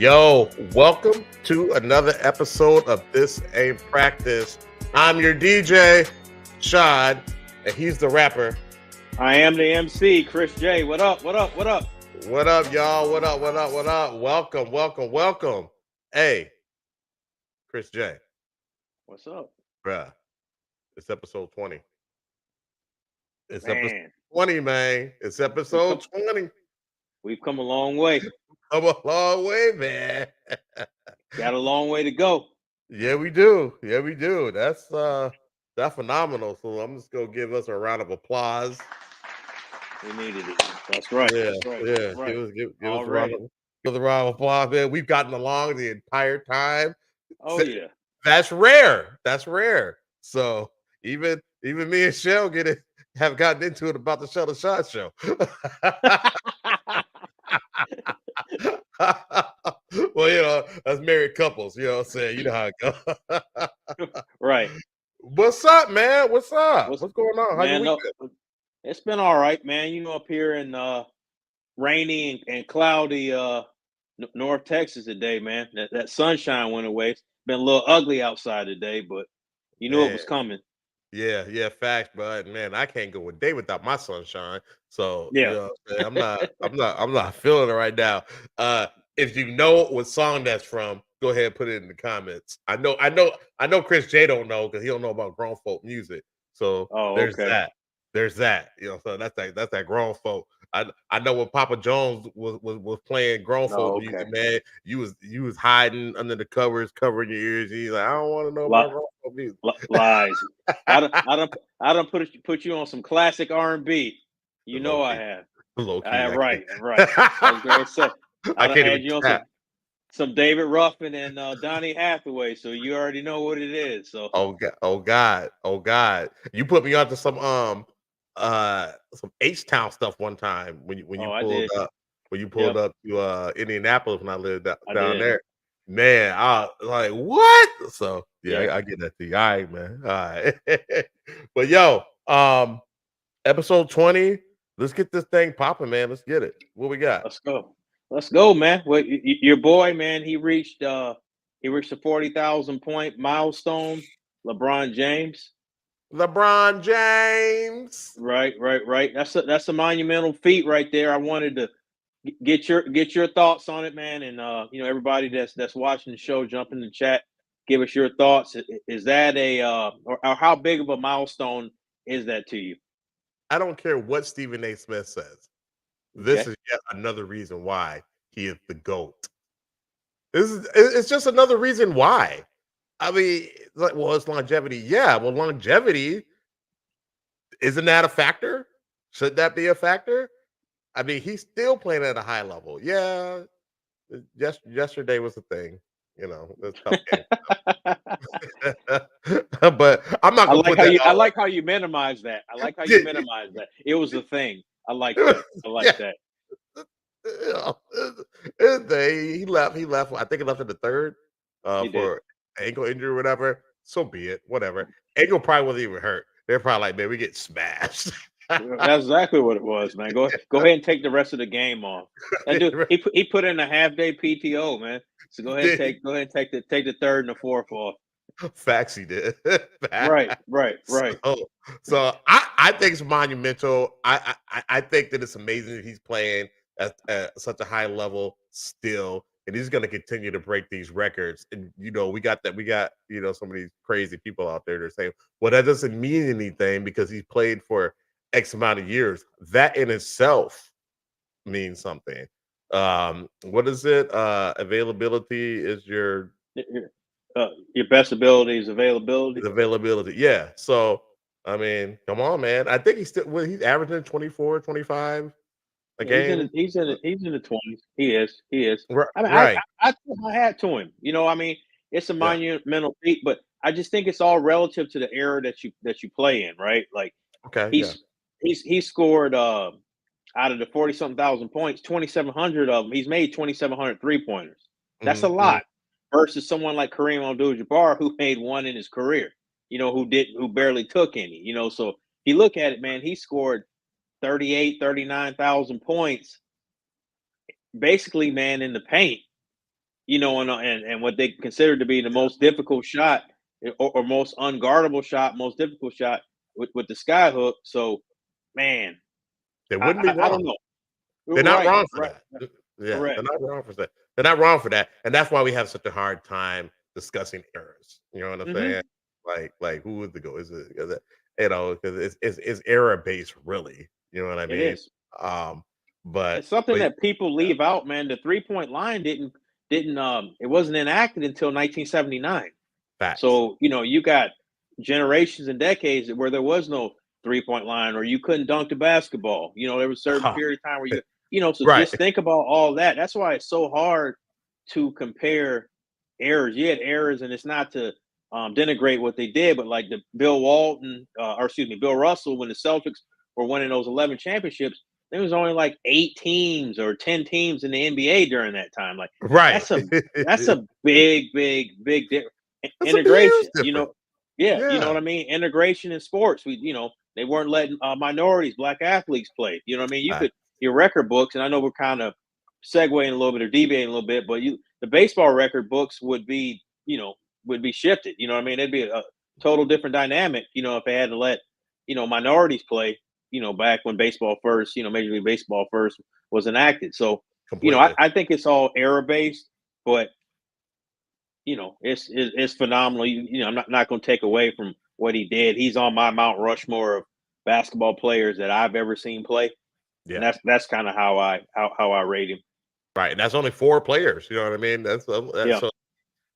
Yo, welcome to another episode of This Ain't Practice. I'm your DJ, Shad, and he's the rapper. I am the MC, Chris J. What up? What up? What up? What up, y'all? What up? What up? What up? Welcome, welcome, welcome. Hey, Chris J. What's up? Bruh, it's episode 20. It's episode Man, 20, man. It's episode 20. we've come a long way. Come a long way, man. Got a long way to go. Yeah, we do. Yeah, we do. That's phenomenal. So I'm just gonna give us a round of applause. We needed it. That's right. Yeah, That's right. yeah. That's right. Give us All a round right. give us a round of applause, man. We've gotten along the entire time. Oh yeah. That's rare. That's rare. So even me and Shell have gotten into it about the Shell and Shot show. Well, that's married couples, you know what I'm saying? You know how it goes. Right. What's up, man? What's up? What's going on? How Man, your week been? it's been all right, man. Up here in rainy and cloudy North Texas today, man. That sunshine went away. It's been a little ugly outside today, but you knew it was coming. Yeah, facts, but man, I can't go a day without my sunshine. So Yeah. I'm not feeling it right now. If you know what song that's from, go ahead and put it in the comments. I know Chris J don't know because he don't know about grown folk music. So there's okay. that. There's that. So that's that grown folk. I know when Papa Jones was playing grown folk music, man. You was hiding under the covers, covering your ears. He's like, I don't want to know about grown folk music. Lies. I don't put you on some classic R&B. You know I have. Low key, right. I was going to say. I can't add even you on some David Ruffin and Donny Hathaway, so you already know what it is. So oh God. You put me onto some H-Town stuff one time when you pulled up to Indianapolis when I lived down there. Man, I was like, what? So yeah. I get that to you. All right, man. All right. But yo, episode 20. Let's get this thing popping, man. Let's get it. What we got? Let's go, man. Well, your boy, man, he reached the 40,000 point milestone. LeBron James. Right. That's a monumental feat right there. I wanted to get your thoughts on it, man, and everybody that's watching the show, jump in the chat, give us your thoughts. Is that or how big of a milestone is that to you? I don't care what Stephen A. Smith says. This is yet another reason why he is the GOAT. It's just another reason why. I mean, it's longevity. Yeah, well, longevity, isn't that a factor? Should that be a factor? I mean, he's still playing at a high level. Yeah, yesterday was a thing. It's tough game. But I'm not gonna I like how you minimize that. It was a thing. I like that. He left. I think he left in the third for ankle injury or whatever. So be it. Whatever. Ankle probably wasn't even hurt. They're probably like, man, we get smashed. That's exactly what it was, man. Go ahead and take the rest of the game off. That dude, he put in a half day PTO, man. So go ahead and take the third and the fourth off. Facts, he did. Right. So I think it's monumental. I think that it's amazing that he's playing at such a high level still, and he's going to continue to break these records. And we got some of these crazy people out there that are saying, well, that doesn't mean anything because he's played for X amount of years. That in itself means something. What is it? Availability is your best ability is availability. Availability. Yeah. So, I mean, come on, man. I think he's averaging 24, 25 a game. He's in the 20s. He is. Right. I mean, I tip my hat to him. I mean, it's a monumental feat, but I just think it's all relative to the era that you play in, right? Like, he scored out of the 40-something thousand points, 2,700 of them. He's made 2,700 3-pointers. That's a lot versus someone like Kareem Abdul-Jabbar who made one in his career. Who barely took any. So if you look at it, man, he scored 39,000 points, basically, man, in the paint. you know, and what they consider to be the most difficult shot or most unguardable shot, most difficult shot with the sky hook. So, man, they wouldn't be I wrong. don't know. They're not wrong for Right, that. Yeah, correct. they're not wrong for that. They're not wrong for that, and that's why we have such a hard time discussing errors. You know what I'm saying? Like who is the goal? Is it you know, because it's error based, really. You know what I It mean? is. Um, It's something but that people yeah, leave out, man. The 3-point line didn't it wasn't enacted until 1979. facts. So, you know, you got generations and decades where there was no 3-point line or you couldn't dunk the basketball. You know, there was a certain period of time where you know, so Right. just think about all that. That's why it's so hard to compare errors. You had errors, and it's not to denigrate what they did, but like the Bill Walton, or excuse me, Bill Russell, when the Celtics were winning those 11 championships, there was only like 8 teams or 10 teams in the NBA during that time. Like Right. that's a big difference. That's a huge Integration, you difference. know, yeah, you know Yeah. what I mean. Integration in sports, you know, they weren't letting minorities, black athletes play. You know what I mean. You could your record books, and I know we're kind of segueing a little bit or deviating a little bit, but the baseball record books would be, you know, would be shifted. You know what I mean? It'd be a total different dynamic. You know, if they had to let, you know, minorities play. You know, back when baseball first, you know, Major League Baseball first was enacted. So, you know, Completely. I think it's all error based, but you know, it's phenomenal. You know, I'm not going to take away from what he did. He's on my Mount Rushmore of basketball players that I've ever seen play, and Yeah. that's kind of how I rate him. Right. And that's only 4 players. You know what I mean? That's Yeah, so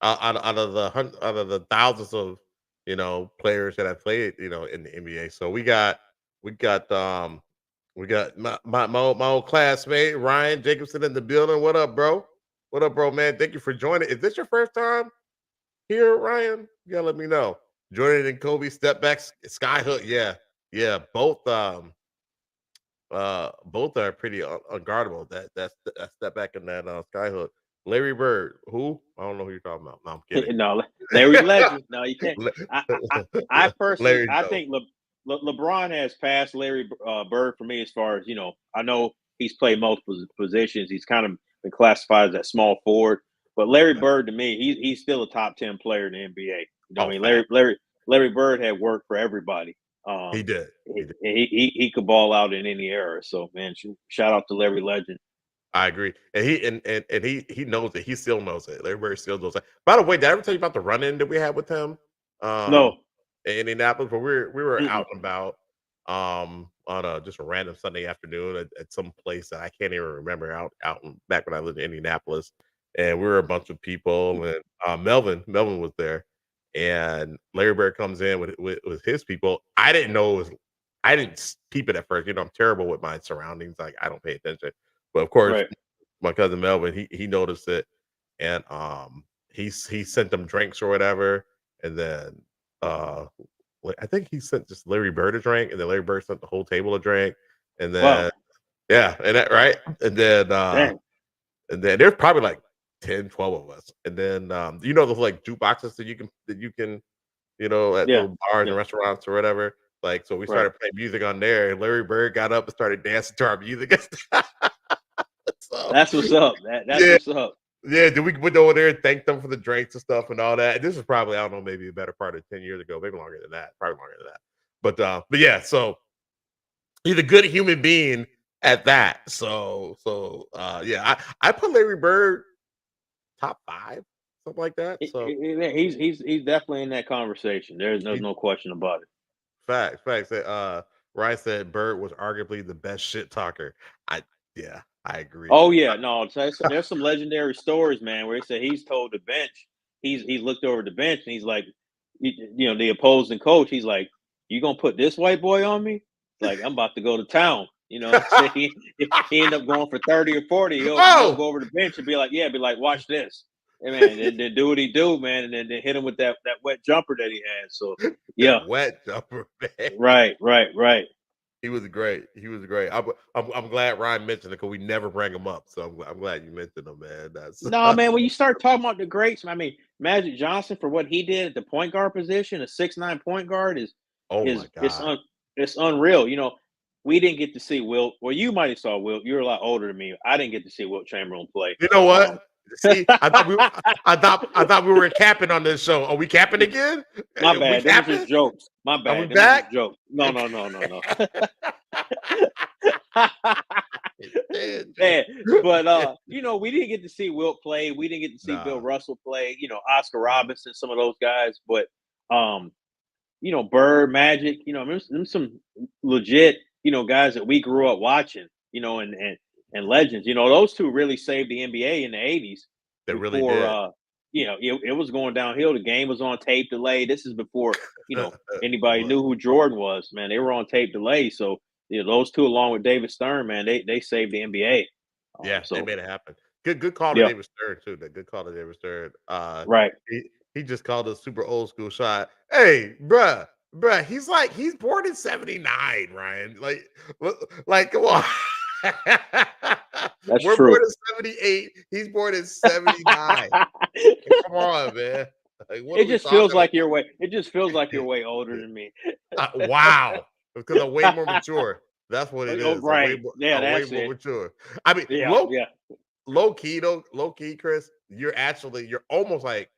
out of out of the thousands of players that have played in the NBA. So we got we got my old classmate Ryan Jacobson in the building. What up, bro? What up, bro, man? Thank you for joining. Is this your first time here, Ryan? You gotta let me know. Jordan and Kobe step back, skyhook. Yeah, yeah. Both are pretty unguardable. That step back in that skyhook. Larry Bird, who I don't know who you're talking about. No, I'm kidding. no, Larry Legend. No, you can't. I personally, Larry I Jones. think LeBron has passed Larry Bird for me as far as, you know. I know he's played multiple positions. He's kind of been classified as that small forward, but Larry Bird to me, he's still a top 10 player in the NBA. You know what Oh, I mean? fact. Larry Bird had worked for everybody. He did. He did. He could ball out in any era. So man, shout out to Larry Legend. I agree. And he knows it. He still knows it. Larry Bird still knows it. By the way, did I ever tell you about the run-in that we had with him? Um, No. in Indianapolis, but we were Mm-mm. out and about on a just a random Sunday afternoon at some place that I can't even remember out back when I lived in Indianapolis. And we were a bunch of people, and Melvin was there. And Larry Bird comes in with his people. I didn't peep it at first. You know, I'm terrible with my surroundings. Like I don't pay attention. But of course, Right. my cousin Melvin, he noticed it, and he sent them drinks or whatever, and then I think he sent just Larry Bird a drink, and then Larry Bird sent the whole table a drink, and Wow. then yeah, and that right, Dang. and then there's probably like 10, 12 of us, and then those like jukeboxes that you can at Yeah. little bars Yeah. and restaurants or whatever. Like, so we Right. started playing music on there, and Larry Bird got up and started dancing to our music. So, That's what's up. That's yeah, what's up. yeah. Then we went over there and thanked them for the drinks and stuff and all that. And this is probably, I don't know, maybe a better part of 10 years ago, maybe longer than that, probably longer than that. But yeah, so he's a good human being at that. Yeah, I put Larry Bird top 5, something like that. So He's definitely in that conversation. There's he no question about it. facts. Ryan said Bird was arguably the best shit talker. I Yeah, I agree. Oh yeah, no, there's some legendary stories, man, where he said he's told the bench, he's looked over the bench and he's like, you know, the opposing coach, he's like, "You gonna put this white boy on me? Like I'm about to go to town." You know, say he end up going for 30 or 40. He'll Oh, go over the bench and be like, "Yeah," be like, "Watch this." Hey man, then do what he do, man, and then hit him with that wet jumper that he had. So yeah, that wet jumper, man. right. He was great. He was great. I'm glad Ryan mentioned it because we never bring him up. So I'm glad you mentioned him, man. That's No, man, when you start talking about the greats, I mean, Magic Johnson for what he did at the point guard position, a 6'9" point guard oh my is god. it's unreal. You know, we didn't get to see Wilt. Well, you might have saw Wilt. You're a lot older than me. I didn't get to see Wilt Chamberlain play. You know what? See, I thought we were capping on this show. Are we capping again? My Are we bad. Them was capping? just jokes. My Are we bad. Them was back? just jokes. No. Man, but we didn't get to see Wilt play. We didn't get to see Bill Russell play. Oscar Robinson, some of those guys. But Bird, Magic. Them some legit guys that we grew up watching. And legends. Those two really saved the NBA in the '80s. They really did. It was going downhill. The game was on tape delay. This is before anybody knew who Jordan was. Man, they were on tape delay. So those two, along with David Stern, man, they saved the NBA. They made it happen. Good call to David Stern too. That good call to David Stern. Right. He just called a super old school shot. Hey, bruh, he's born in '79, Ryan. Like, come on. We're true. born in '78. He's born in '79. Come on, man. It just feels like you're way. It just feels like you're way older than me. Wow, because I'm way more mature. That's what it is. Right. Way more mature. I mean, low key, Chris. You're almost like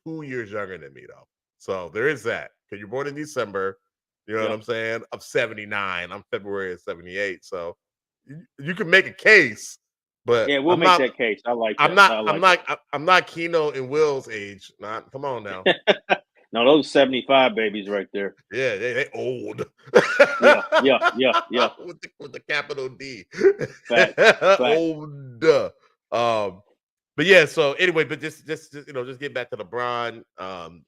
2 years younger than me, though. So there is that. Because you're born in December. You know what I'm saying? I'm '79. I'm February of '78. So you can make a case, but we'll make that case. I like that. I'm not Keno and Will's age. Come on now. No, those 75 babies right there. Yeah, they old. Yeah. With the capital D. Fact. Old. But yeah, so anyway, but just get back to LeBron.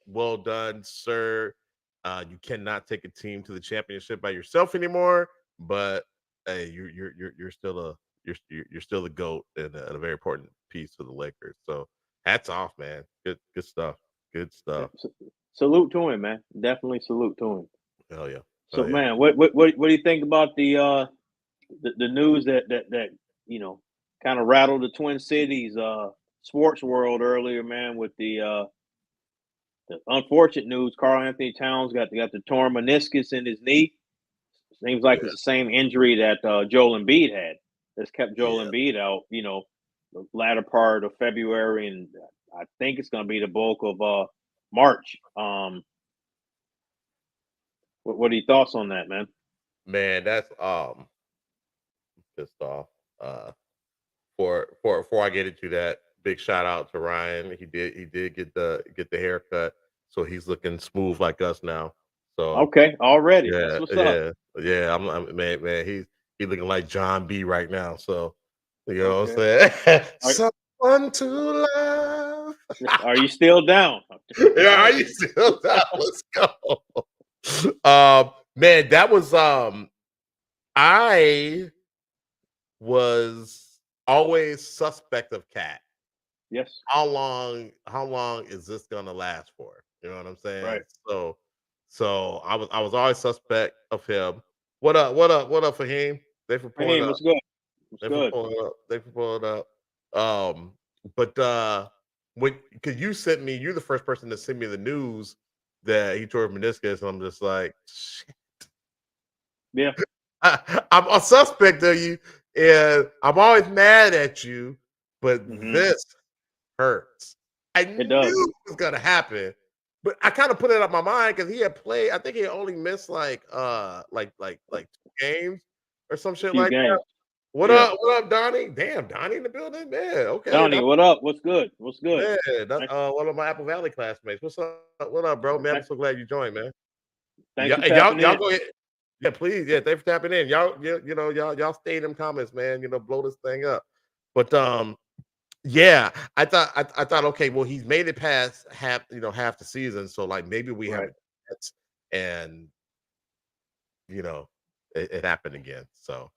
Well done, sir. You cannot take a team to the championship by yourself anymore, but hey, you're still a GOAT and a very important piece for the Lakers. So hats off, man. Good stuff. Good stuff. Salute to him, man. Definitely salute to him. Hell yeah. So man, what do you think about the news that kind of rattled the Twin Cities sports world earlier, man, with the unfortunate news? Karl-Anthony Towns got the torn meniscus in his knee. Seems like it's the same injury that Joel Embiid had. That's kept Joel Embiid out, the latter part of February, and I think it's going to be the bulk of March. What are your thoughts on that, man? Man, that's pissed off. Before I get into that, big shout out to Ryan. He did get the haircut, so he's looking smooth like us now. So okay, already. That's what's up. Yeah. I'm man. He's looking like John B right now. So you know what I'm saying. Someone to love. Are you still down? Yeah, are you still down? Let's go. Man, that was I was always suspect of Cat. Yes. How long is this gonna last for? You know what I'm saying? Right. So I was always suspect of him. What up, Fahim? They for pulling up. What's good? They for pulling up. But because you sent me, you're the first person to send me the news that he tore meniscus, and I'm just like, shit. Yeah. I'm a suspect of you, and I'm always mad at you, but this hurts. I knew it was gonna happen, but I kind of put it out my mind because he had played. I think he only missed like 2 games or some shit like that. What up, Donnie? Damn, Donnie in the building, man. Okay, Donnie, what up? What's good? Man, that's one of my Apple Valley classmates. What's up? What up, bro? Man, I'm so glad you joined, man. Thanks for y'all go ahead. Yeah, please. Yeah, thanks for tapping in. Y'all stay in them comments, man. Blow this thing up. But yeah, I thought, okay, well, he's made it past half the season, so like maybe we have a chance, and it happened again. So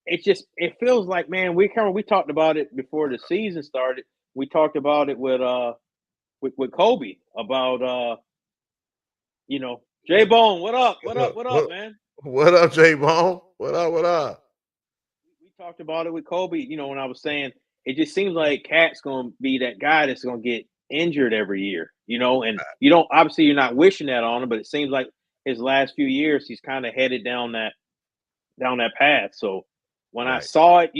it feels like, man, we talked about it before the season started. We talked about it with Kobe about J-Bone. What up, man? What up, J-Bone? What up? We talked about it with Kobe, when I was saying it just seems like Cat's gonna be that guy that's gonna get injured every year, and you don't, obviously you're not wishing that on him, but it seems like his last few years he's kind of headed down that path. So when I saw it,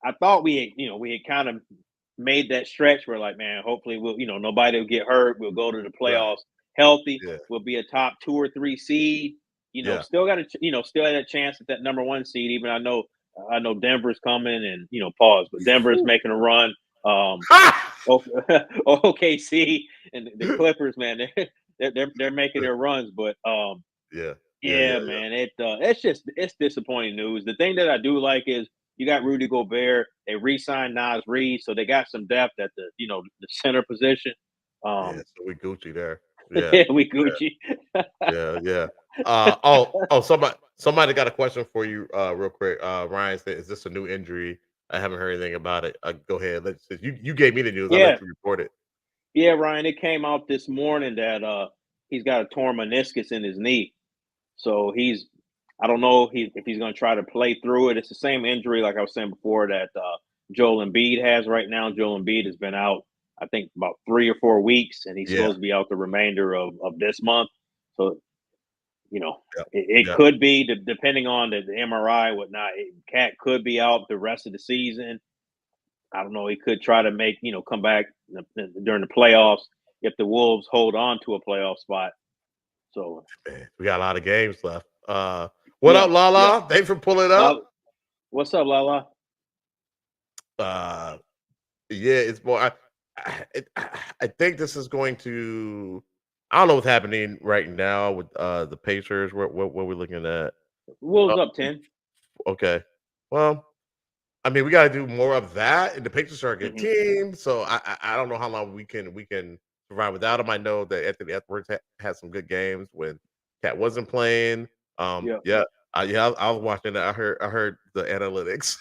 I thought we had kind of made that stretch. We're like, man, hopefully we'll, nobody will get hurt. We'll go to the Right. playoffs healthy. Yeah. We'll be a top 2 or 3 seed. Yeah. Still got still had a chance at that number 1 seed. Even I know Denver's coming, and pause, but Denver's making a run. OKC and the Clippers, man, they're making their runs, but yeah. man, it's disappointing news. The thing that I do like is you got Rudy Gobert. They re-signed Naz Reid, so they got some depth at the center position. Yeah, so we Gucci there. Yeah, Yeah, we Gucci. yeah. Somebody got a question for you, real quick. Ryan said, "Is this a new injury? I haven't heard anything about it." Go ahead. You gave me the news. I'll Yeah, let you report it. yeah, Ryan. It came out this morning that he's got a torn meniscus in his knee, so I don't know if he's going to try to play through it. It's the same injury, like I was saying before, that Joel Embiid has right now. Joel Embiid has been out, I think, about 3 or 4 weeks, and he's Yeah, supposed to be out the remainder of this month. So, yeah, it yeah. could be, depending on the MRI, whatnot. Cat could be out the rest of the season. I don't know. He could try to come back during the playoffs if the Wolves hold on to a playoff spot. So, Man, we got a lot of games left. What yeah, up, yeah. Lala? Thanks for pulling up. What's up, Lala? Yeah, it's more. I think this is going to. I don't know what's happening right now with the Pacers. What we're looking at? Wolves Uh, up 10. okay. Well, I mean, we got to do more of that, and the Pacers are a good Mm-hmm. team. So I don't know how long we can survive without them. I know that Anthony Edwards had some good games when Cat wasn't playing. Yeah. Yeah. I was watching that. I heard the analytics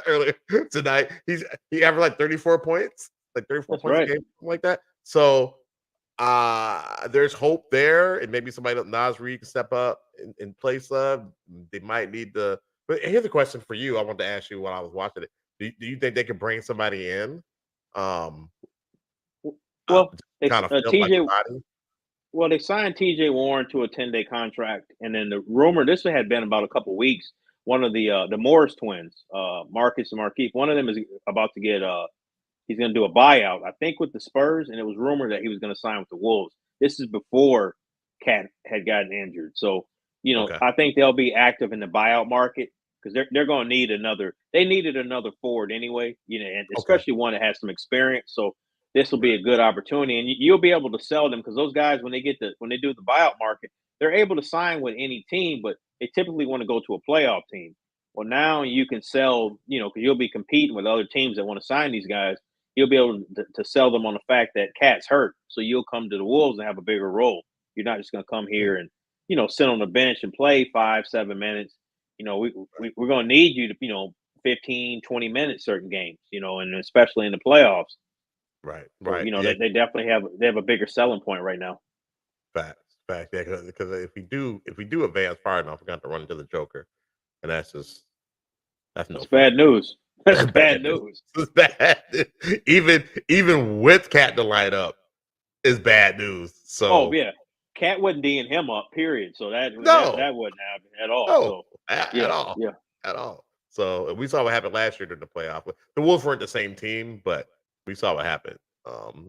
earlier tonight. He averaged like 34 points, like 34 That's points a right. game, something like that. So there's hope there, and maybe somebody like Naz Reid can step up and play sub. They might need the. But here's a question for you. I want to ask you while I was watching it. Do you think they could bring somebody in? Um, Well, it's Kind of feel like TJ. a body. Well, they signed TJ Warren to a 10-day contract, and then the rumor, this had been about a couple weeks. One of the Morris twins, Marcus and Markieff, one of them is about to get he's going to do a buyout, I think, with the Spurs, and it was rumored that he was going to sign with the Wolves. This is before Cat had gotten injured, so Okay. I think they'll be active in the buyout market because they're going to need another. They needed another forward anyway, and Okay. especially one that has some experience. So this will be Right. a good opportunity, and you'll be able to sell them because those guys, when they do the buyout market, they're able to sign with any team, but they typically want to go to a playoff team. Well, now you can sell, because you'll be competing with other teams that want to sign these guys. You'll be able to sell them on the fact that Cat's hurt, so you'll come to the Wolves and have a bigger role. You're not just going to come Mm, here and sit on the bench and play 5-7 minutes. right. We're going to need you to 15, 20 minutes certain games, and especially in the playoffs. Right. So, Right. Yeah. they definitely have a bigger selling point right now. Facts. Facts. Yeah. Because if we do advance far enough, we're going to have to run into the Joker, and that's no That's fun. bad news. That's That's bad bad news. news. It's bad. Even with Cat to light up is bad news. Oh So yeah, Cat wasn't D'ing him up. Period. So no, that wouldn't happen at all. no, So at yeah, all, yeah. at all. So we saw what happened last year during the playoff. The Wolves weren't the same team, but we saw what happened.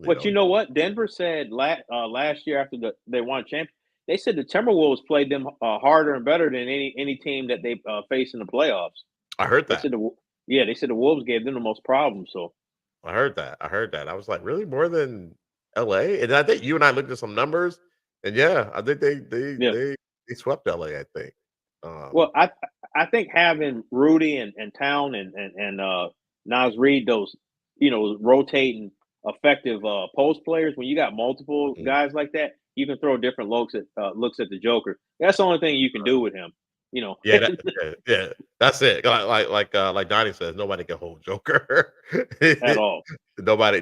But you know what? Denver said last year after they won champion, they said the Timberwolves played them harder and better than any team that they faced in the playoffs. I heard They that. said they said the Wolves gave them the most problems. So I heard that. I heard that. I was like, really, more than LA? And I think you and I looked at some numbers, and yeah, I think yeah. they swept LA. I think. Well, I think having Rudy and Town and Naz Reid, those rotating effective post players, when you got multiple Mm. guys like that, you can throw different looks at the Joker. That's the only thing you can do with him. Yeah, yeah, that's it. Like Donnie says, nobody can hold Joker. At all. Nobody.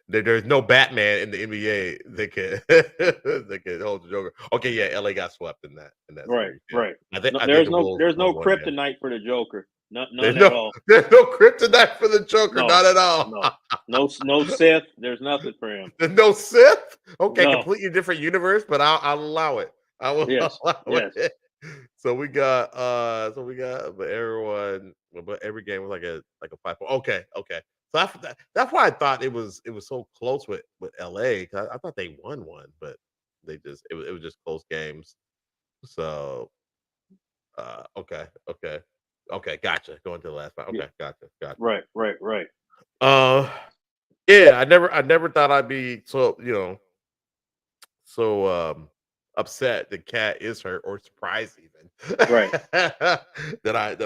There's no Batman in the NBA that can that can hold the Joker. Okay, yeah, LA got swept in that Right, series. Yeah, right. I No, I think there's the no Wolves there's won no one game. kryptonite for the Joker. There's None at no all. there's no kryptonite for the Joker, No, not at all. no, no Sith. There's nothing for him. There's no Sith. Okay, No. completely different universe, but I'll allow it. I will Yes. allow Yes. it. But everyone, but every game was like a 5 point. Okay. So that's why I thought it was so close with LA. I thought they won one, but it was just close games. So okay, gotcha. Going to the last round. Yeah. Okay, gotcha. Right. Uh, yeah, I never thought I'd be so so upset that Cat is hurt or surprised even Right. that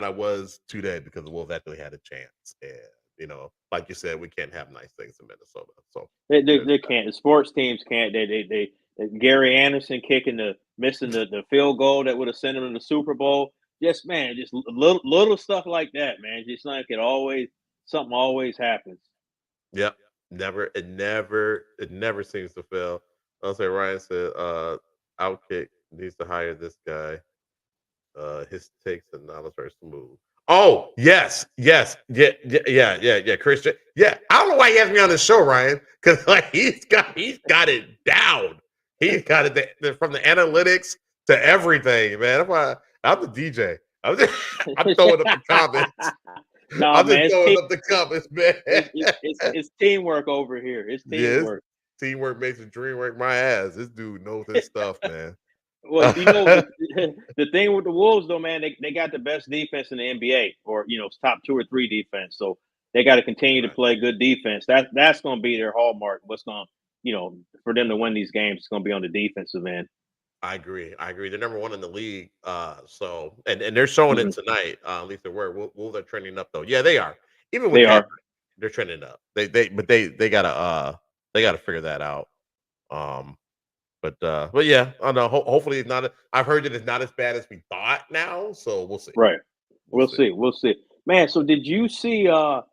I was today because the Wolves actually had a chance. And like you said, we can't have nice things in Minnesota. So They can't. The sports teams can't. Gary Anderson missing the field goal that would have sent him to the Super Bowl. Just man, just little stuff like that, man. Just like something always happens. yep. It never seems to fail. I'll say Ryan said, Outkick needs to hire this guy. His takes and knowledge are smooth. Oh, yes, Christian. Yeah. I don't know why he has me on the show, Ryan, because like he's got it down. He's got it from the analytics to everything, man. That's why I'm the DJ. I'm throwing up the comments. No, I'm man, just throwing up the comments, man. It's teamwork over here. It's teamwork. Teamwork makes the dream work. My ass. This dude knows his stuff, man. Well, the thing with the Wolves, though, man, they got the best defense in the NBA, or top 2 or 3 defense. So they got to continue to play good defense. That's going to be their hallmark. What's going, for them to win these games, it's going to be on the defensive end. I agree. They're number 1 in the league. So and they're showing it Mm-hmm. tonight. At least they were. Wolves are trending up though. Yeah, they are. Even with They Cat, are. they're trending up. They gotta figure that out. But yeah, I don't know. Hopefully it's not. I've heard that it's not as bad as we thought now. So we'll see. Right. We'll see. We'll see. Man, so did you see that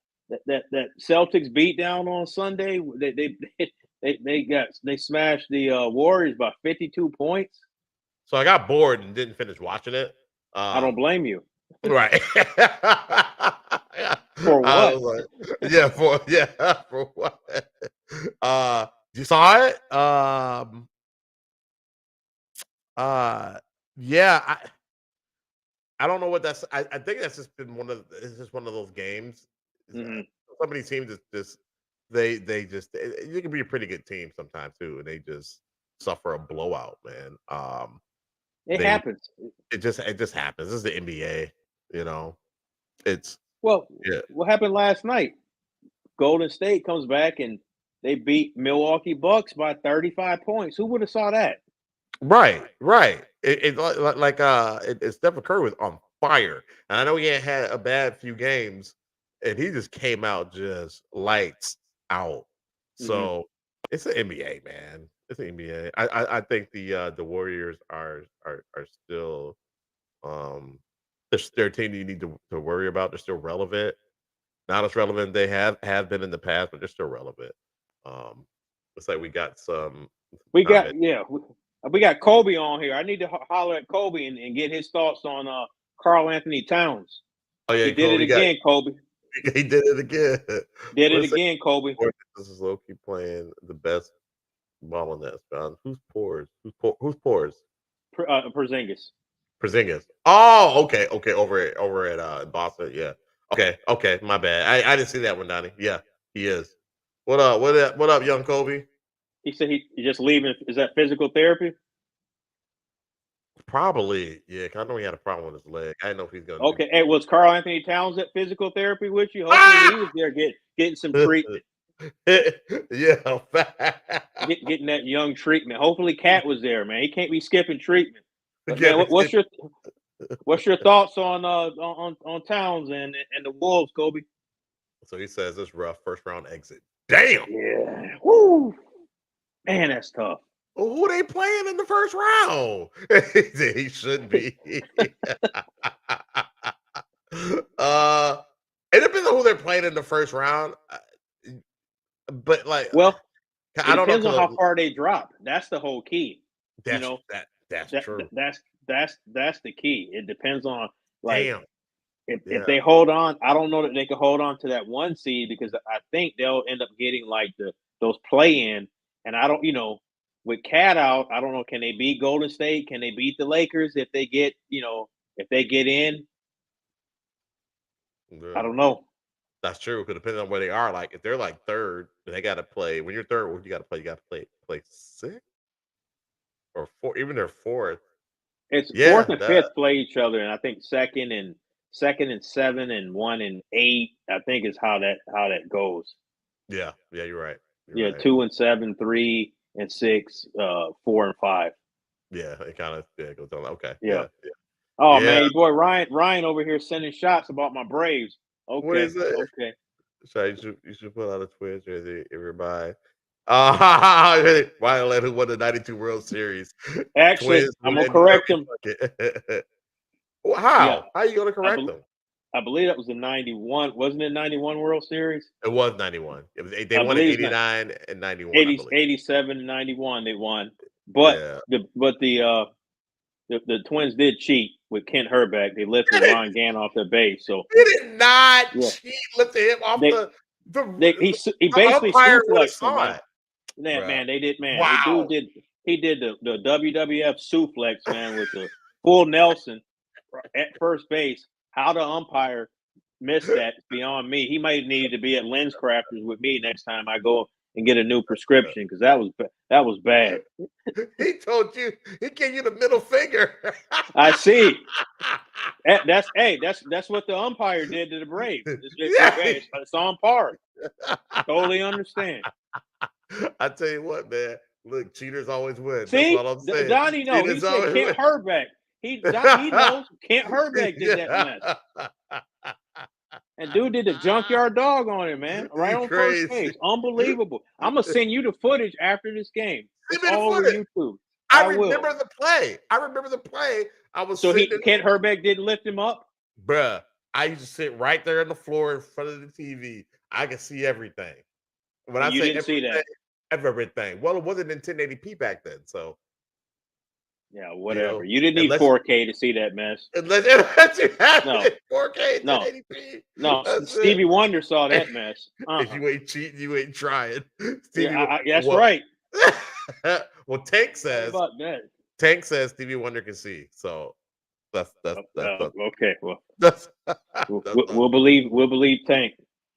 Celtics beat down on Sunday? They smashed the Warriors by 52 points. So I got bored and didn't finish watching it. I don't blame you. Right. For what? I was like, for what? You saw it? Yeah, I don't know what that's. I think that's just been it's just one of those games. Mm-hmm. Some of these teams just you can be a pretty good team sometimes too, and they just suffer a blowout, man. It happens. It just happens. This is the NBA, It's Well, yeah. what happened last night? Golden State comes back and they beat Milwaukee Bucks by 35 points. Who would have saw that? Right. It's Stephen Curry was on fire, and I know he had a bad few games, and he just came out just lights out. So it's the NBA, man. It's the NBA. I think the Warriors are still they're a team you need to worry about. They're still relevant. Not as relevant they have been in the past, but they're still relevant. Looks like we got some. We got Kobe on here. I need to holler at Kobe and get his thoughts on Karl Anthony Towns. Oh yeah, he did it again, Kobe. He did it again. Did it again, Kobe. This is low-key playing the best ball in that spot. Who's Pores? Who's Pores? Porzingis. Porzingis. Oh, okay. Over at Boston. Yeah. Okay. My bad. I didn't see that one, Donnie. Yeah, he is. What up? What up, young Kobe? He said he's just leaving. Is that physical therapy? Probably, yeah. 'Cause I know he had a problem with his leg. I didn't know if he's gonna. Okay. Hey, was Karl Anthony Towns at physical therapy with you? Hopefully he was there getting some treatment. Yeah, getting that young treatment. Hopefully Cat was there, man. He can't be skipping treatment. But, man, what's your thoughts on Towns and the Wolves, Kobe? So he says it's rough first round exit. Damn. Yeah. Woo. Man, that's tough. Well, who they playing in the first round? He should be. It depends on who they're playing in the first round. But well, I don't depends know on how far they drop. That's the whole key. That's true. That's the key. It depends on Damn. If they hold on. I don't know that they can hold on to that 1 seed because I think they'll end up getting those play in. And I don't, with Cat out, I don't know. Can they beat Golden State? Can they beat the Lakers if they get in? Yeah. I don't know. That's true. Because depending on where they are, like if they're like third, then they got to play. When you're third, what you got to play? You got to play six or four. Even their fourth. It's fourth Yeah, and fifth play each other, and I think second and 7 and 1 and 8. I think is how that goes. Yeah, you're right. You're right. 2 and 7, 3 and 6, 4 and 5. Yeah, it kind of goes on. Okay. Yeah. Yeah. Oh man, your boy Ryan over here sending shots about my Braves. Okay. What is it? Okay. So you should put out a Twitch jersey, everybody. Ryan Led, who won the '92 World Series. Actually, I'm gonna correct him. Well, how? Yeah. How are you gonna correct him? I believe that was the 91. Wasn't it 91 World Series? It was 91. It was they won in 89 and 91. 87 and 91 they won. But the Twins did cheat with Kent Hrbek. They lifted Ron Gann off their base. So they did not cheat. Lifted him off he basically suplexed him. Man, they did. Man, wow. He did the WWF suplex, man, with the full Nelson at first base. How the umpire missed that beyond me. He might need to be at Lens Crafters with me next time I go and get a new prescription because that was bad. He told you, he gave you the middle finger. I see. That's what the umpire did to the Braves. It's on par. Totally understand. I tell you what, man. Look, cheaters always win. See, that's all I'm saying. Donnie knows. He said Kent Hrbek. He knows Kent Hrbek did that mess. And dude did the junkyard dog on him, man. Right on first base. Unbelievable. I'm gonna send you the footage after this game. It's all over YouTube. I remember the play. I was Kent Hrbek didn't lift him up? Bruh, I used to sit right there on the floor in front of the TV. I could see everything. When I say didn't see that. Everything. Well, it wasn't in 1080p back then, so yeah, whatever. You didn't need 4K to see that mess. Unless you had 4K, 1080p. No, Stevie Wonder saw that mess. If you ain't cheating, you ain't trying. That's right. Well, Tank says about that. Tank says Stevie Wonder can see. So that's okay. Well, we'll believe Tank.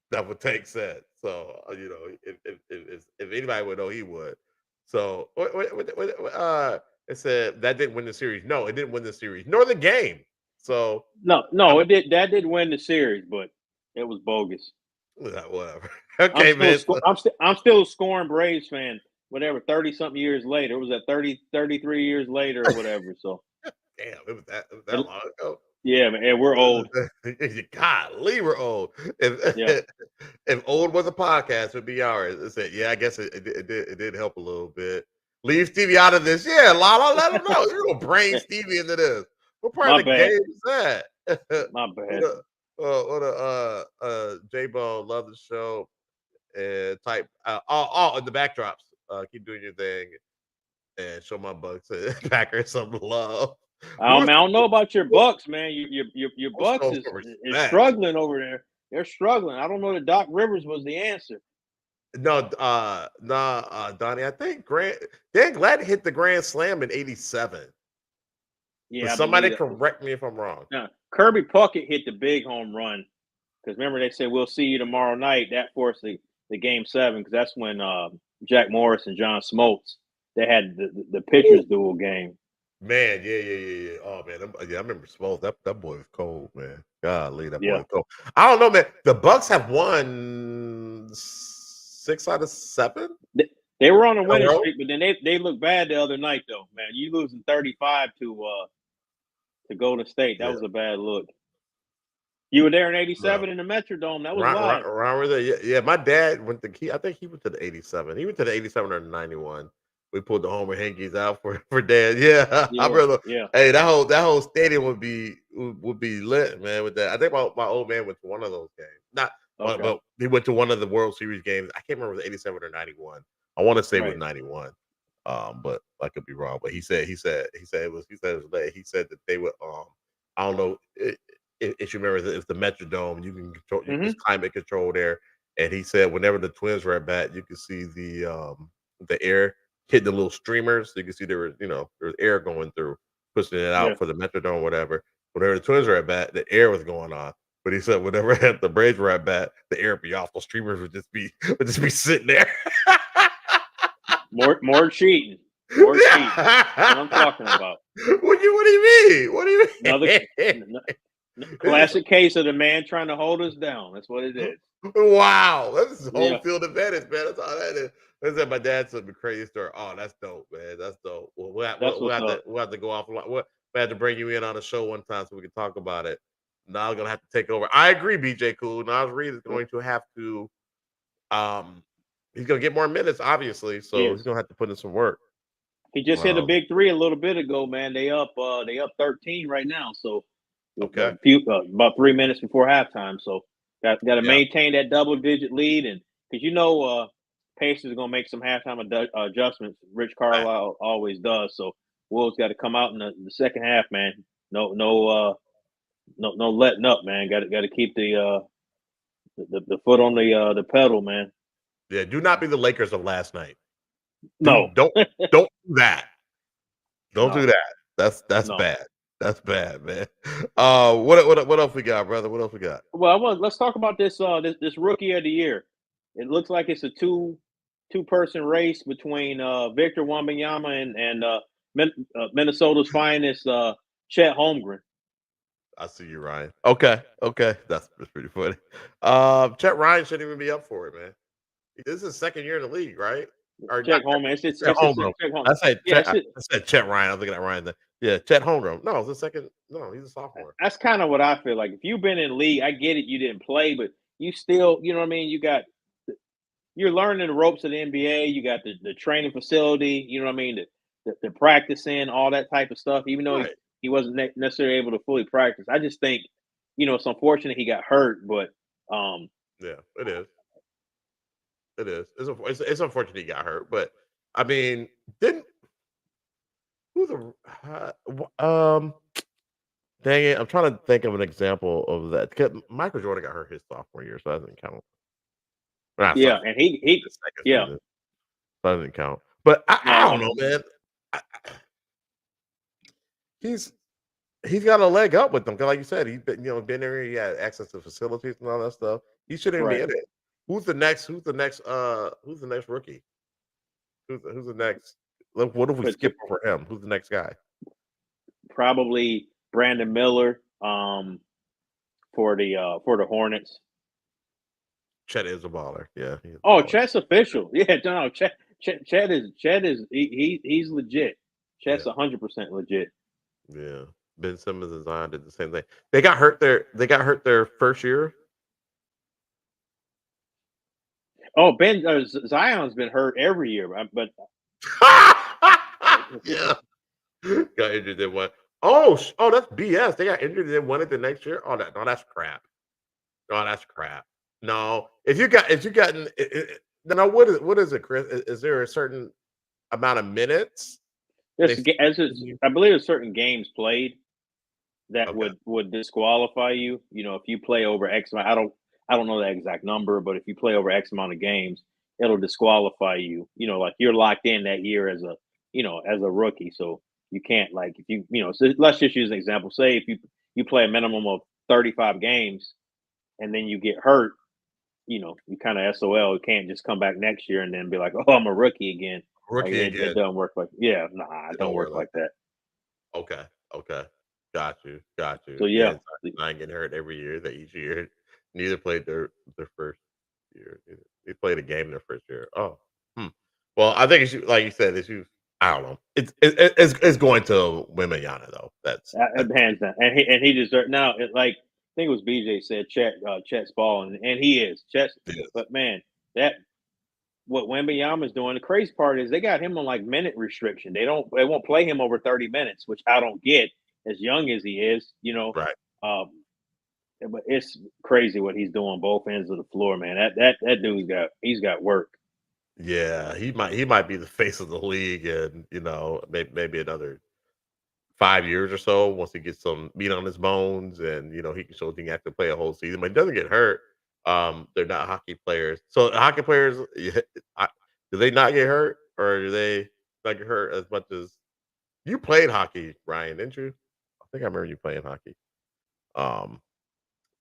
That's what Tank said. So if anybody would know, he would. So it said that didn't win the series. No, it didn't win the series, nor the game. So no, it did. That did win the series, but it was bogus. Whatever. Okay, I'm still a scoring Braves fan. Whatever, 30-something years later. It was at 33 years later or whatever. So damn, it was that long ago. Yeah, man, we're old. Golly, we're old. If old was a podcast, it'd be ours. It said, yeah, I guess it did help a little bit. Leave Stevie out of this. Yeah, Lala, let him know. You're gonna bring Stevie into this. What part of the game is that? My bad. J-Bo, love the show. And type in the backdrops. Keep doing your thing and show my Bucks Packers some love. I don't know about your Bucks, man. Your Bucks is struggling over there. They're struggling. I don't know that Doc Rivers was the answer. No, Donnie. I think Dan Gladden hit the grand slam in '87. Yeah, somebody correct me if I'm wrong. No, Kirby Puckett hit the big home run because remember they said we'll see you tomorrow night. That forced the game 7 because that's when Jack Morris and John Smoltz they had the pitchers duel game. Man, yeah. Oh man, I remember Smoltz. That boy was cold, man. Golly, that boy was cold. I don't know, man. The Bucks have won 6 out of 7. They were on a winning streak, but then they looked bad the other night, though. Man, you losing 35 to Golden State. That was a bad look. You were there in '87 in the Metrodome. That was live. Around there, yeah. My dad went to. I think he went to the '87. He went to the '87 or the '91. We pulled the Homer Hankies out for Dad. Yeah, I remember. Yeah. Hey, that whole stadium would be lit, man. With that, I think my old man went to one of those games. But he went to one of the World Series games. I can't remember if it was '87 or '91. I want to say it was '91, but I could be wrong. But he said it was late. He said that they would. I don't know if you remember, it's the Metrodome. You can control. There's climate control there. And he said whenever the Twins were at bat, you could see the air hitting the little streamers. So you can see there was air going through, pushing it out for the Metrodome, whatever. Whenever the Twins were at bat, the air was going on. But he said whenever the Braves were at bat, the air would be off. Those streamers would just be sitting there. More cheating. More cheating. That's what I'm talking about. What do you mean? What do you mean? Another classic case of the man trying to hold us down. That's what it is. Wow, that's home field advantage, man. That's all that is. That's that. My dad said the crazy story. Oh, that's dope, man. That's dope. Well, we'll have to go off. We had to bring you in on a show one time so we can talk about it. Now I'm gonna have to take over. I agree, BJ Cool. Nas Reed is going to have to. He's gonna get more minutes, obviously. So he's gonna have to put in some work. He just hit a big three a little bit ago, man. They up 13 right now. So okay, about 3 minutes before halftime. So got to maintain that double-digit lead, and because Pacers are gonna make some halftime adjustments. Rich Carlisle always does. So Wolves got to come out in the second half, man. No letting up, man. Got to keep the foot on the pedal, man. Yeah, do not be the Lakers of last night. No, don't do that. Don't do that. That's bad. That's bad, man. What else we got, brother? What else we got? Well, let's talk about this rookie of the year. It looks like it's a two-person race between Victor Wembanyama and Minnesota's finest Chet Holmgren. I see you, Ryan. Okay, that's pretty funny. Chet Ryan shouldn't even be up for it, man. This is his second year in the league, right? Or Chet Holmgren. It's Chet Holmgren. I said Chet Ryan. I was looking at Ryan. Yeah, Chet Holmgren. No, it's the second. No, he's a sophomore. That's kind of what I feel like. If you've been in the league, I get it. You didn't play, but you still, you know what I mean. You're learning the ropes of the NBA. You got the training facility. You know what I mean. The practicing, all that type of stuff. Even though he wasn't necessarily able to fully practice, I just think, it's unfortunate he got hurt. But yeah, it is. It is. It's unfortunate he got hurt, but I mean, dang it, I'm trying to think of an example of that. Michael Jordan got hurt his sophomore year, so that doesn't count. Yeah, and he that doesn't count. But I don't know, man. He's got a leg up with them because, like you said, he's been there. He had access to facilities and all that stuff. He shouldn't be in it. Who's the next rookie? Who's the next? Look, what if we skip over him? Who's the next guy? Probably Brandon Miller for the Hornets. Chet is a baller. Yeah. Chet's official. Yeah, no, Chet is he's legit. Chet's 100% legit. Yeah. Ben Simmons and Zion did the same thing. They got hurt their first year. Oh, Zion's been hurt every year, but yeah, got injured in one. Oh, that's BS. They got injured and then won it the next year. Oh, that's crap. Oh, that's crap. No, if you gotten now, what is it, Chris? Is there a certain amount of minutes? I believe there's certain games played that would disqualify you. If you play over X amount, I don't know the exact number, but if you play over X amount of games, it'll disqualify you. Like you're locked in that year as a rookie. So you can't if you so let's just use an example. Say if you play a minimum of 35 games and then you get hurt, you kind of SOL. You can't just come back next year and then be like, oh, I'm a rookie again. It doesn't work it don't work like that. Okay. Got you. So yeah, I getting hurt every year. That each year, neither played their first year. They played a game their first year. Oh, well, I think like you said, I don't know. It's going to Wembanyama though. That's hands down, and he deserves now. I think it was BJ said Chet's balling, and he is. Chet, but man, what Wembanyama's doing. The crazy part is they got him on minute restriction. They won't play him over 30 minutes, which I don't get. As young as he is, right. But it's crazy what he's doing both ends of the floor, man. That dude's got work. Yeah, he might be the face of the league, and maybe another 5 years or so once he gets some meat on his bones, and he can show he can actually play a whole season. But he doesn't get hurt. They're not hockey players. So hockey players, do they not get hurt, or do they not get hurt as much as you played hockey, Ryan? Didn't you? I think I remember you playing hockey.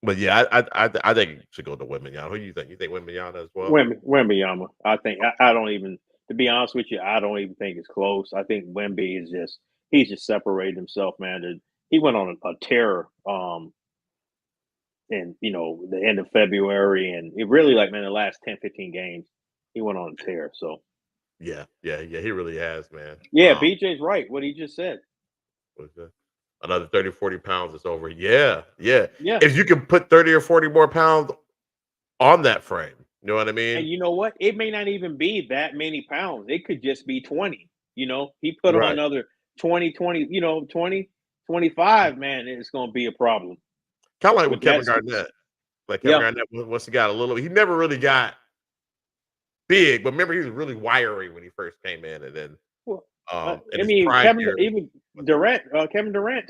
But yeah, I think you should go to Wembanyama. Who do you think? You think Wembanyama as well? Wembyama. I think I don't even, to be honest with you, I don't even think it's close. I think Wemby is just he's just separated himself, man. He went on a tear in the end of February, and it really, like, man, the last 10, 15 games he went on a tear. So Yeah, he really has, man. yeah, BJ's right. What he just said. Another 30, 40 pounds is over. Yeah. Yeah. If you can put 30 or 40 more pounds on that frame, you know what I mean? And you know what? It may not even be that many pounds. It could just be 20. He put on Right. another 20, 20, 25, man, it's going to be a problem. Kind of like with Kevin Garnett. Like Kevin Garnett, once he got a little, he never really got big, but remember he was really wiry when he first came in, and then I mean, Kevin Durant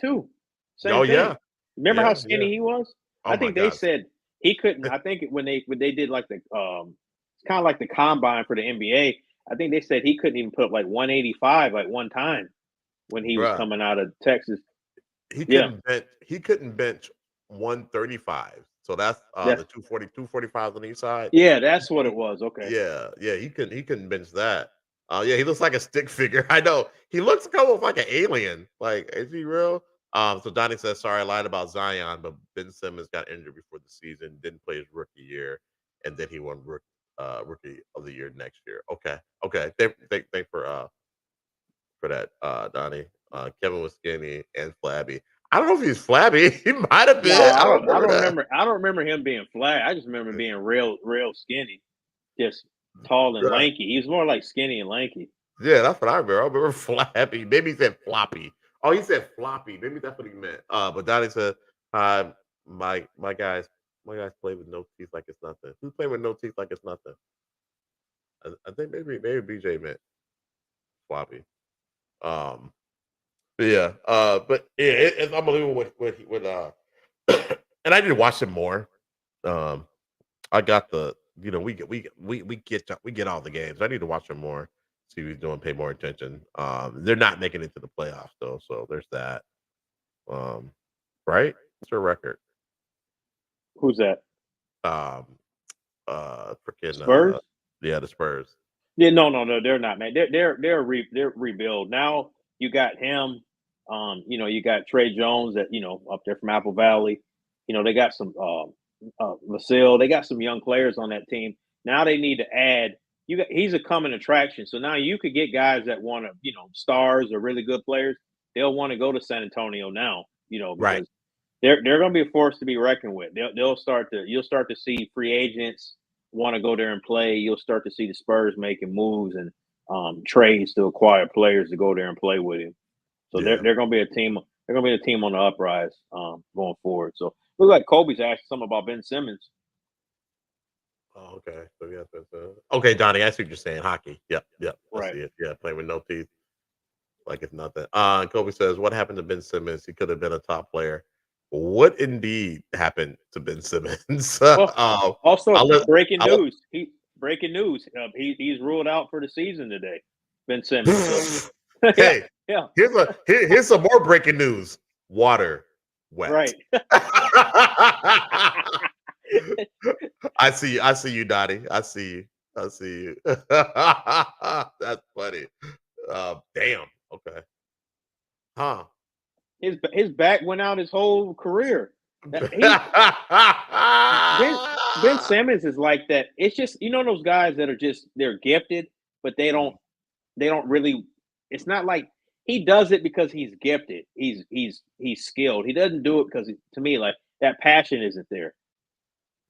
too. Same thing. Yeah. Remember how skinny he was? I think they said he couldn't. I think when they did like the it's kind of like the combine for the NBA. I think they said he couldn't even put up like 185 like one time when he was coming out of Texas. He couldn't bench 135. So that's the 245 on each side. Yeah, that's what it was. Okay. Yeah, he couldn't bench that. Yeah, he looks like a stick figure. I know. He looks almost like an alien. Like, is he real? So Donnie says, sorry, I lied about Zion, but Ben Simmons got injured before the season, didn't play his rookie year, and then he won rookie of the year next year. Okay. Thank for that, Donnie. Kevin was skinny and flabby. I don't know if he's flabby. He might have been. No, I don't remember him being flat. I just remember being real skinny, just tall and lanky. He was more like skinny and lanky. Yeah, that's what I remember. I remember flabby. Maybe he said floppy. Oh, he said floppy. Maybe that's what he meant. But Donnie said, my guys play with no teeth like it's nothing. Who's playing with no teeth like it's nothing? I think maybe BJ meant floppy. Yeah. But yeah, it's unbelievable what and I need to watch it more. I got the we get all the games. I need to watch them more, see what he's doing, pay more attention. They're not making it to the playoffs though, so there's that. Right? What's their record? Who's that? Freaking Spurs? Yeah, the Spurs. Yeah, no, they're not, man. They're rebuild. Now you got him. You got Trey Jones that up there from Apple Valley. They got some Vasil. They got some young players on that team. Now they need to add. He's a coming attraction. So now you could get guys that want to, stars or really good players. They'll want to go to San Antonio now. Because they're going to be a force to be reckoned with. You'll start to see free agents want to go there and play. You'll start to see the Spurs making moves and trades to acquire players to go there and play with him. So they're going to be a team. They're going to be a team on the uprise going forward. So look like Kobe's asked something about Ben Simmons. Oh, okay. So yeah, okay, Donnie. I see what you're saying. Hockey. Yep. Right. I see it. Yeah, playing with no teeth, like it's nothing. Kobe says, "What happened to Ben Simmons? He could have been a top player." What indeed happened to Ben Simmons? Also, breaking news. Breaking news. He's ruled out for the season today. Ben Simmons. Hey, here's some more breaking news. Water wet. Right. I see you, Donnie. I see you. That's funny. Damn. Okay. Huh. His back went out his whole career. Ben Simmons is like that. It's just those guys that are they're gifted, but they don't really. It's not like he does it because he's gifted. He's skilled. He doesn't do it because to me, like, that passion isn't there.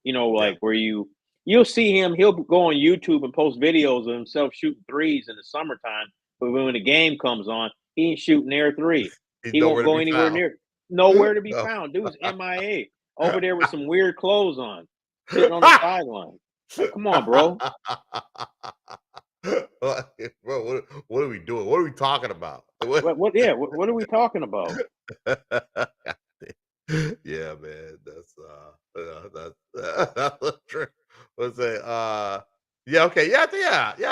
Where you'll see him. He'll go on YouTube and post videos of himself shooting threes in the summertime, but when the game comes on, he ain't shooting their three. He won't go anywhere near. Nowhere to be found. Dude's MIA over there with some weird clothes on, sitting on the sideline. Like, come on, bro. Bro, what are we doing? What are we talking about? What are we talking about? Yeah, man. That's true. What's it? Yeah, okay. I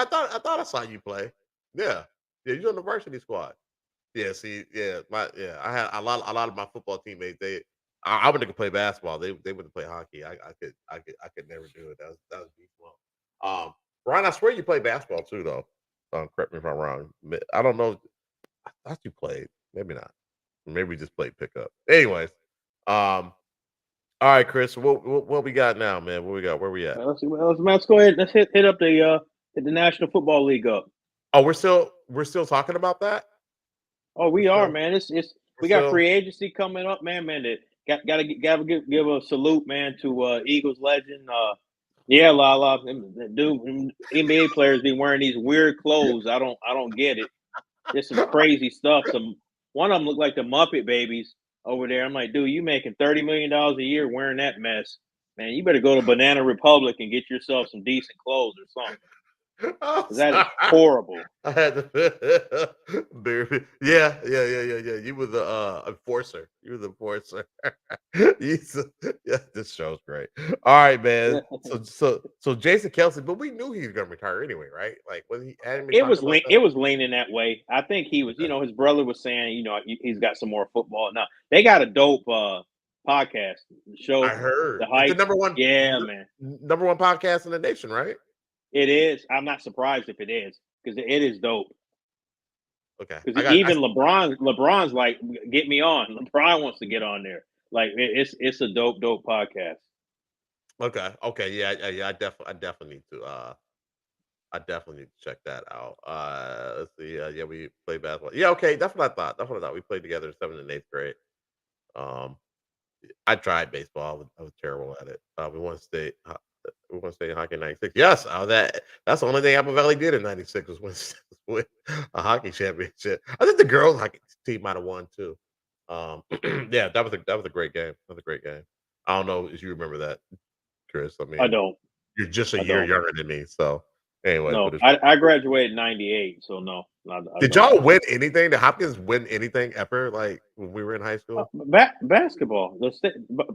thought I saw you play. Yeah. You're on the varsity squad. Yeah, see, I had a lot of my football teammates. I wanted to play basketball. They wanted to play hockey. I could never do it. That was beautiful. Ryan, I swear you played basketball too, though. Correct me if I'm wrong. I don't know. I thought you played. Maybe not. Maybe we just played pickup. Anyways, all right, Chris. What we got now, man? What we got? Where we at? Let's go ahead. Let's hit up the National Football League up. Oh, we're still talking about that. Oh, we are, man. We got free agency coming up, man. Gotta give a salute, man, to Eagles legend. Yeah, Lala, dude, NBA players be wearing these weird clothes. I don't get it. There's some crazy stuff. One of them look like the Muppet Babies over there. I'm like, dude, you making $30 million a year wearing that mess, man. You better go to Banana Republic and get yourself some decent clothes or something. That is horrible. I had to, yeah. You were the enforcer. You were the enforcer. Yeah, this show's great. All right, man. So Jason Kelce, but we knew he was gonna retire anyway, right? Like when he had it was leaning that way. I think he was. You know, his brother was saying, he's got some more football. Now they got a dope podcast show. I heard the hype. It's the number one. Yeah, man. Number one podcast in the nation, right? It is. I'm not surprised if it is because it is dope. Okay. Because even LeBron's like, get me on. LeBron wants to get on there. Like it's a dope podcast. Okay. Yeah. I definitely need to. I definitely need to check that out. Let's see. Yeah, we played basketball. Yeah. Okay. That's what I thought. We played together in 7th and 8th grade. I tried baseball. I was terrible at it. We want to stay. We want to stay in hockey in '96. Yes, that's the only thing Apple Valley did in '96 was win a hockey championship. I think the girls hockey team might have won too. Yeah, that was a great game. That was a great game. I don't know if you remember that, Chris. I mean, I don't. You're just a year younger than me, so anyway. No, I graduated in '98, so no. Did y'all win anything? Did Hopkins win anything ever? Like when we were in high school? Basketball.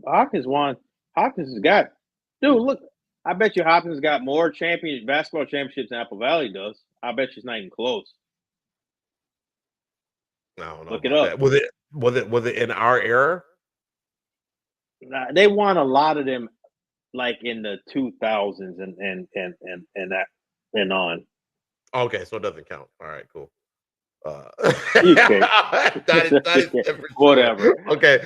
Hopkins won. Hopkins has got. Dude, look. I bet you Hopkins got more basketball championships than Apple Valley does. I bet you it's not even close. I don't know. Look it up. Was it in our era? Nah, they won a lot of them, like in the 2000s and on. Okay, so it doesn't count. All right, cool. That is whatever. Okay.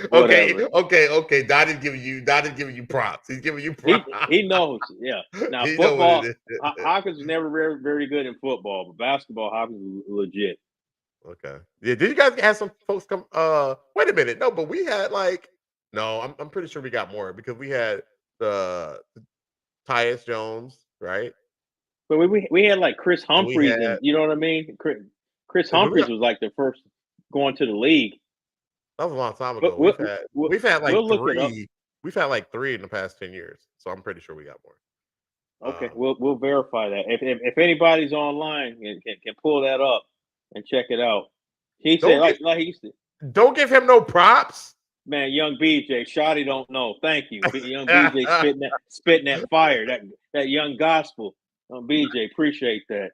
Dot is giving you props. He's giving you props. He knows. Yeah. Now football. Hopkins was never very, very good in football, but basketball, Hopkins was legit. Okay. Yeah. Did you guys have some folks come? Wait a minute. No, but we had I'm pretty sure we got more because we had the Tyus Jones, right? But we had like Chris Humphreys, and you know what I mean? Chris Humphreys was like the first going to the league. That was a long time ago. We've had like three. We've had like 3 in the past 10 years, so I'm pretty sure we got more. Okay, we'll verify that. If anybody's online and can pull that up and check it out, he said like he used to. Don't give him no props, man. Young BJ, Shotty don't know. Thank you, young BJ, spitting that fire, that young gospel. BJ, appreciate that.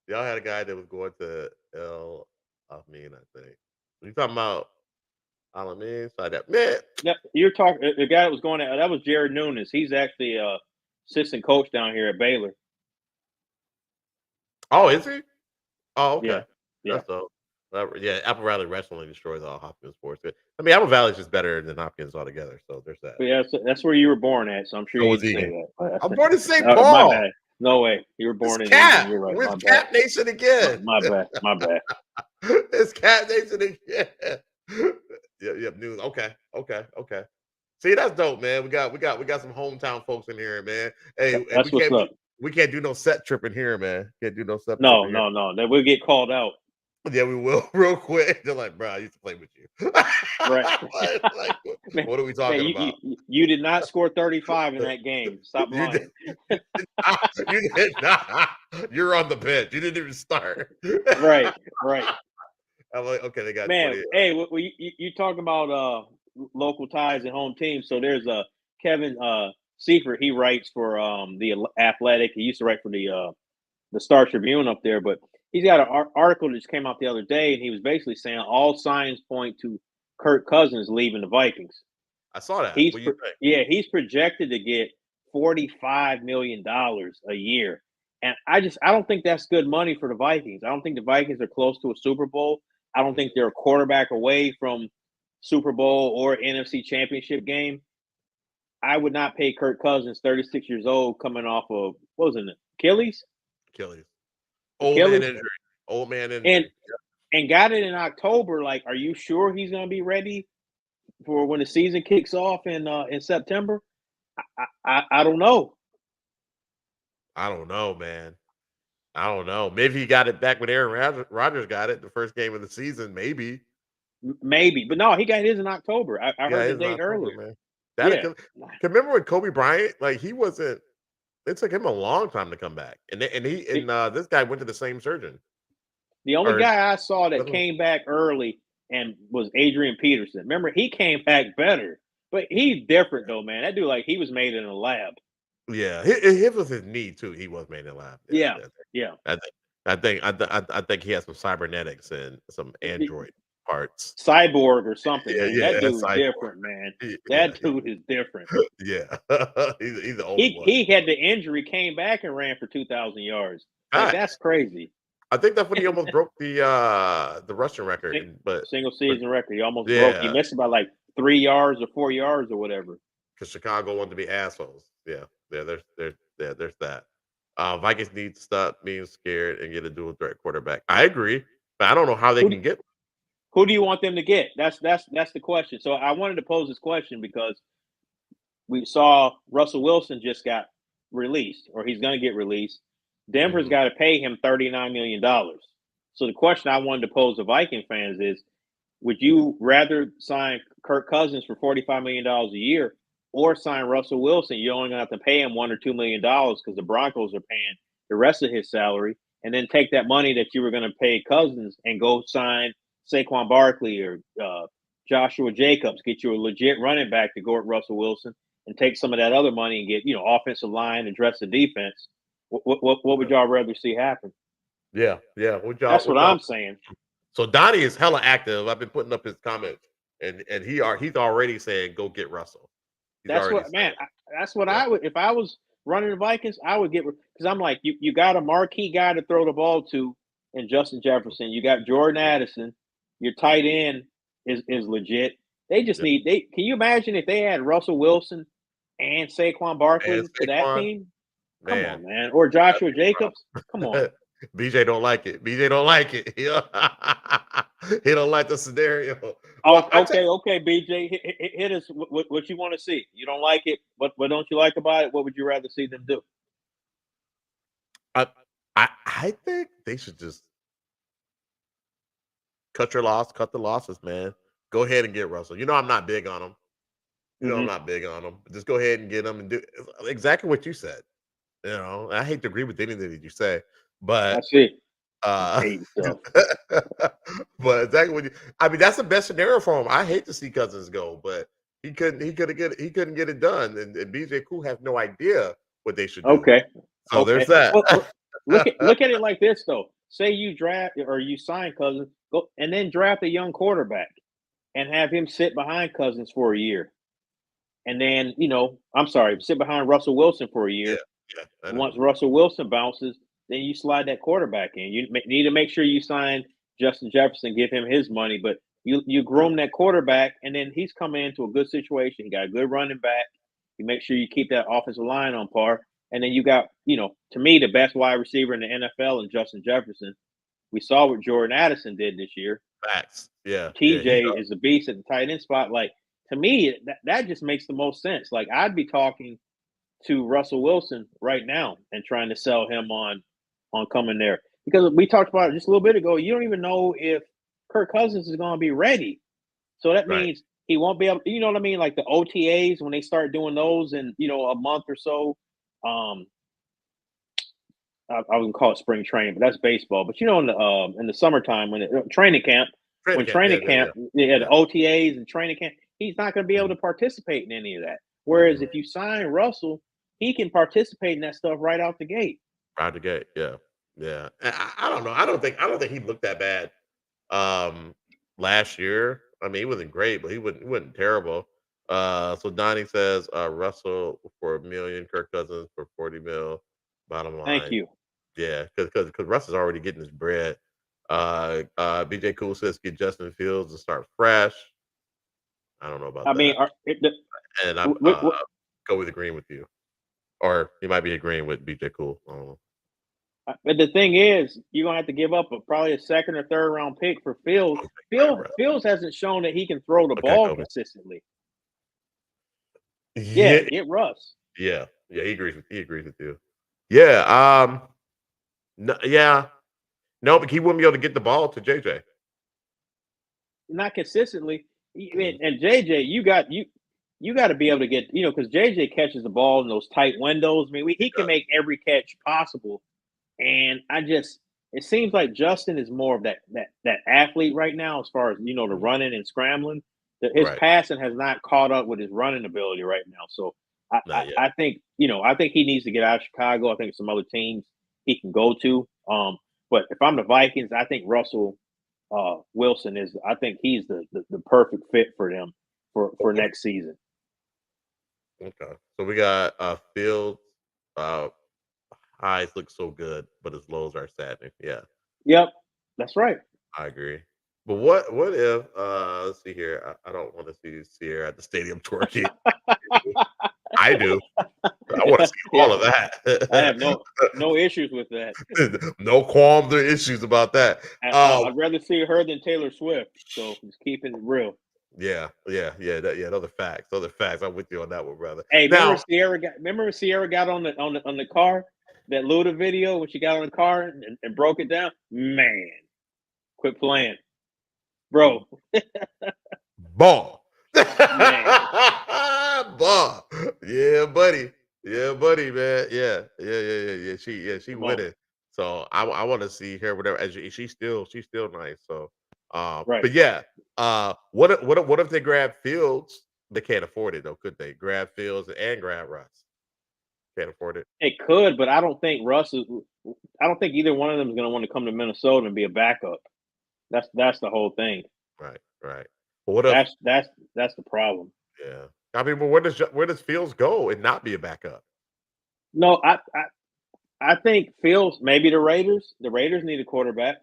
Y'all had a guy that was going to El Amin, I think. You talking about Al Amin? Man. Yeah, you're talking the guy that was going that was Jared Nunes. He's actually assistant coach down here at Baylor. Oh, is he? Oh, okay. Yeah. Yeah, Apple Valley Wrestling destroys all Hopkins sports. I mean, Apple Valley's just better than Hopkins altogether. So there's that. But yeah, that's where you were born at. So I'm sure you say that. I'm born in St. Paul. My bad. No way. You were born in Cap. You're right. Where's Cap Nation again? My bad. It's Cap Nation again. Yep. News. Okay. See, that's dope, man. We got some hometown folks in here, man. Hey, that's what's up. We can't do no set tripping here, man. Can't do no set. No. Then we'll get called out. Yeah, we will real quick. They're like, bro, I used to play with you. Right. What are we talking about? You did not score 35 in that game. Stop lying. You did not. You're on the bench. You didn't even start. Right. I'm like, okay, they got 20. Hey, you talk about local ties and home teams. So there's Kevin Seifert. He writes for the Athletic. He used to write for the Star Tribune up there, but he's got an article that just came out the other day, and he was basically saying all signs point to Kirk Cousins leaving the Vikings. I saw that. He's projected to get $45 million a year. And I don't think that's good money for the Vikings. I don't think the Vikings are close to a Super Bowl. I don't think they're a quarterback away from Super Bowl or NFC Championship game. I would not pay Kirk Cousins, 36 years old, coming off of, what was it, Achilles. Old man injury. And got it in October. Like, are you sure he's going to be ready for when the season kicks off in September? I don't know. I don't know, man. I don't know. Maybe he got it back when Aaron Rodgers got it the first game of the season. Maybe, but no, he got his in October. I heard the date earlier. Man. Remember when Kobe Bryant? Like, he wasn't. It took him a long time to come back, and this guy went to the same surgeon. The only guy I saw that came back early and was Adrian Peterson. Remember, he came back better, but he's different though, man. That dude, like, he was made in a lab. Yeah, it was his knee too. He was made in a lab. Yeah. I think he has some cybernetics and some Android parts. Cyborg or something. That dude's different, man. That dude is different. Yeah, he's the old one. He had the injury, came back and ran for 2,000 yards. Like, that's crazy. I think that's when he almost broke the rushing record, but single season record. He almost broke. He missed by like 3 yards or 4 yards or whatever. Because Chicago wanted to be assholes. Yeah, there's that. Vikings need to stop being scared and get a dual threat quarterback. I agree, but I don't know how they can get. Who do you want them to get? That's the question. So I wanted to pose this question because we saw Russell Wilson just got released, or he's going to get released. Denver's got to pay him $39 million. So the question I wanted to pose to Viking fans is, would you rather sign Kirk Cousins for $45 million a year or sign Russell Wilson? You're only going to have to pay him $1 or $2 million because the Broncos are paying the rest of his salary, and then take that money that you were going to pay Cousins and go sign Saquon Barkley or Joshua Jacobs, get you a legit running back to go at Russell Wilson, and take some of that other money and get, offensive line, address the defense. What would y'all rather see happen? Yeah. That's what I'm saying. So Donnie is hella active. I've been putting up his comments, and he's already saying go get Russell. That's what I would, if I was running the Vikings, I would get, because I'm like, you got a marquee guy to throw the ball to in Justin Jefferson. You got Jordan Addison. Your tight end is legit. They just need. Can you imagine if they had Russell Wilson and Saquon Barkley to that team? Come on, man. Or Joshua Jacobs. Come on. BJ don't like it. BJ don't like it. He don't like the scenario. Oh, okay, BJ. Hit us what you want to see. You don't like it. What don't you like about it? What would you rather see them do? I think they should just cut the losses, man. Go ahead and get Russell. I'm not big on him. I'm not big on him. Just go ahead and get him and do exactly what you said. I hate to agree with anything that you say, but that's it. But exactly what that's the best scenario for him. I hate to see Cousins go, but he couldn't get it done, and BJ Cool has no idea what they should do. Okay. So there's that. Look at it like this though. Say you draft or you sign Cousins, go and then draft a young quarterback and have him sit behind Cousins for a year. And then, sit behind Russell Wilson for a year. Yeah, once Russell Wilson bounces, then you slide that quarterback in. You need to make sure you sign Justin Jefferson, give him his money, but you groom that quarterback, and then he's coming into a good situation. He got a good running back. You make sure you keep that offensive line on par. And then you got, to me, the best wide receiver in the NFL is Justin Jefferson. We saw what Jordan Addison did this year. Facts. Yeah. TJ is a beast at the tight end spot. Like, to me, that just makes the most sense. Like, I'd be talking to Russell Wilson right now and trying to sell him on coming there. Because we talked about it just a little bit ago. You don't even know if Kirk Cousins is going to be ready. So that means he won't be able – you know what I mean? Like the OTAs, when they start doing those in, a month or so. I wouldn't call it spring training, but that's baseball. But in the summertime, when training camp, the OTAs and training camp, he's not going to be able to participate in any of that. Whereas if you sign Russell, he can participate in that stuff right out the gate. Out the gate, yeah. I don't know. I don't think he looked that bad last year. I mean, he wasn't great, but he wasn't terrible. So Donnie says Russell for $1 million, Kirk Cousins for 40 mil. Bottom Thank line, you. yeah, because Russ is already getting his bread. BJ Cool says get Justin Fields to start fresh. I don't know about I mean, that, and I'm go with agreeing with you, or you might be agreeing with BJ Cool. I don't know. But the thing is, you're gonna have to give up probably a second or third round pick for Fields. Fields hasn't shown that he can throw the ball consistently. Yeah, get Russ. Yeah, he agrees with you. Yeah, no, yeah, no, but he wouldn't be able to get the ball to JJ. Not consistently. And JJ, you got to be able to get, because JJ catches the ball in those tight windows. I mean, he can make every catch possible. And it seems like Justin is more of that athlete right now, as far as the running and scrambling. His passing has not caught up with his running ability right now. So I think he needs to get out of Chicago. I think some other teams he can go to. But if I'm the Vikings, I think Russell Wilson I think he's the perfect fit for them for next season. Okay, so we got Fields. Highs look so good, but his lows are saddening. Yeah. Yep, that's right. I agree. But what if let's see here. I don't want to see Ciara at the stadium twerking. I do. I want to see all of that. I have no issues with that. No qualms or issues about that. I'd rather see her than Taylor Swift. So just keeping it real. Yeah. Other facts. I'm with you on that one, brother. Hey, remember Ciara got on the car, that Luda video when she got on the car and broke it down? Man, quit playing, bro. Ball. Ball. Yeah, buddy, man. Yeah. She with it. So I want to see her, whatever. As she's still nice. So right. But yeah, what if they grab Fields? They can't afford it though, could they? Grab Fields and grab Russ. Can't afford it. It could, but I don't think I don't think either one of them is going to want to come to Minnesota and be a backup. That's the whole thing. Right. But what if that's the problem? Yeah, I mean, but where does Fields go and not be a backup? No, I think Fields, maybe the Raiders. The Raiders need a quarterback.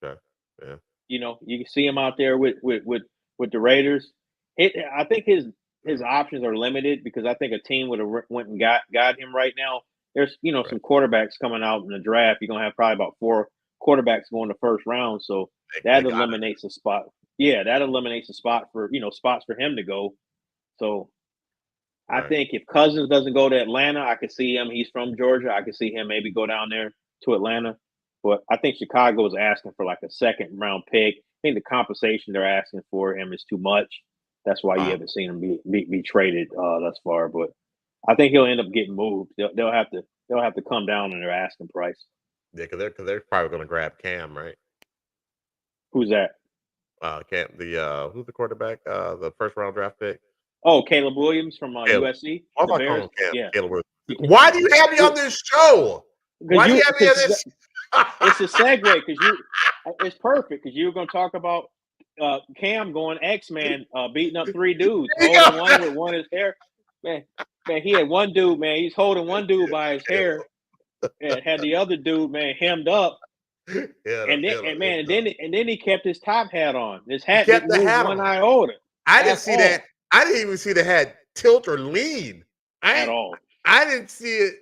Okay. Yeah. You can see him out there with the Raiders. I think his options are limited because I think a team would have went and got him right now. There's some quarterbacks coming out in the draft. You're gonna have probably about 4 quarterbacks going the first round, so that eliminates a spot. Yeah, that eliminates a spot for spots for him to go. So I think if Cousins doesn't go to Atlanta, I could see him. He's from Georgia. I could see him maybe go down there to Atlanta. But I think Chicago is asking for like a second round pick. I think the compensation they're asking for him is too much. That's why you haven't seen him be traded thus far. But I think he'll end up getting moved. They'll have to come down on their asking price. Yeah, because they're probably going to grab Cam, right? Who's that? Cam, who's the quarterback? The first round draft pick. Oh, Caleb Williams from USC. Why am I calling Cam? Yeah. Caleb Williams. Why do you have me on this show? Why do you have me on this? It's a segue because it's perfect because you were going to talk about Cam going X-Man, beating up 3 dudes, holding one with one his hair. Man, he had one dude, man. He's holding one dude by his hair, and had the other dude, man, hemmed up. And then he kept his top hat on. His hat kept the hat one eye older. I didn't see that. I didn't even see the hat tilt or lean at all. I didn't see it.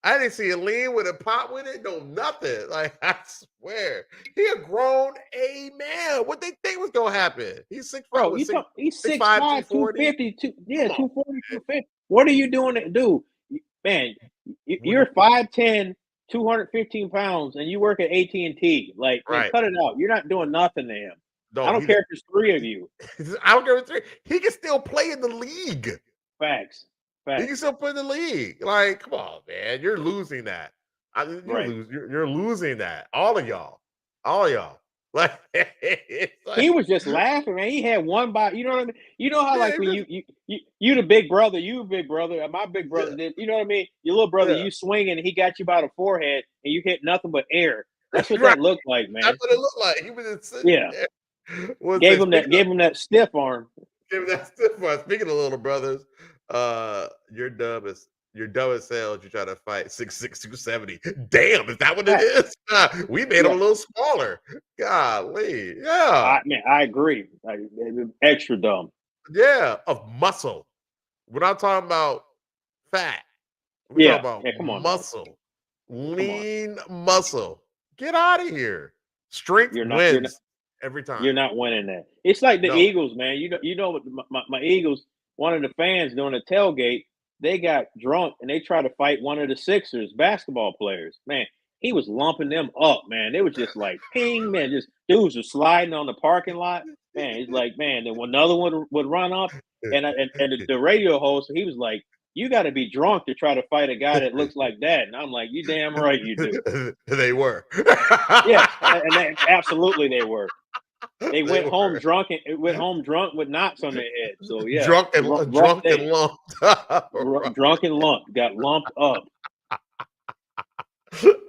I didn't see a lean with a pop with it. No, nothing. Like, I swear. He a grown man. What they think was going to happen? He's 6'5". Bro, he's 6'5", 250. 240, 250. What are you doing to do? Man, you're 5'10", 215 pounds, and you work at AT&T. Like, cut it out. You're not doing nothing to him. No, I don't care if there's 3 of you. I don't care if there's 3. He can still play in the league. Facts. He can still play in the league. Like, come on, man. You're losing that. You're losing that. All of y'all. Like, he was just laughing, man. He had one by, you know what I mean? You know how like when you the big brother, my big brother did, you know what I mean? Your little brother, you swinging, and he got you by the forehead, and you hit nothing but air. That's what that looked like, man. That's what it looked like. He was there. Gave him that stiff arm. Give him that stiff arm. Speaking of little brothers, your dub is hell. You try to fight 6'6", 270. Damn, is that what it is? We made him a little smaller. Golly, yeah. I agree. Extra dumb. Yeah, of muscle. We're not talking about fat. We're talking about muscle. Lean muscle. Get out of here. Strength wins every time. You're not winning that. It's like the Eagles, man. You know my Eagles, one of the fans during the tailgate, they got drunk and they tried to fight one of the Sixers basketball players. Man, he was lumping them up, man. They were just like, ping, man. Just dudes were sliding on the parking lot. Man, he's like, man, then another one would run up. And the radio host, he was like, you got to be drunk to try to fight a guy that looks like that. And I'm like, you damn right you do. They were. Yeah, and absolutely they were. They went home drunk with knots on their head. So yeah, drunk and lumped. Drunk and lumped. Got lumped up.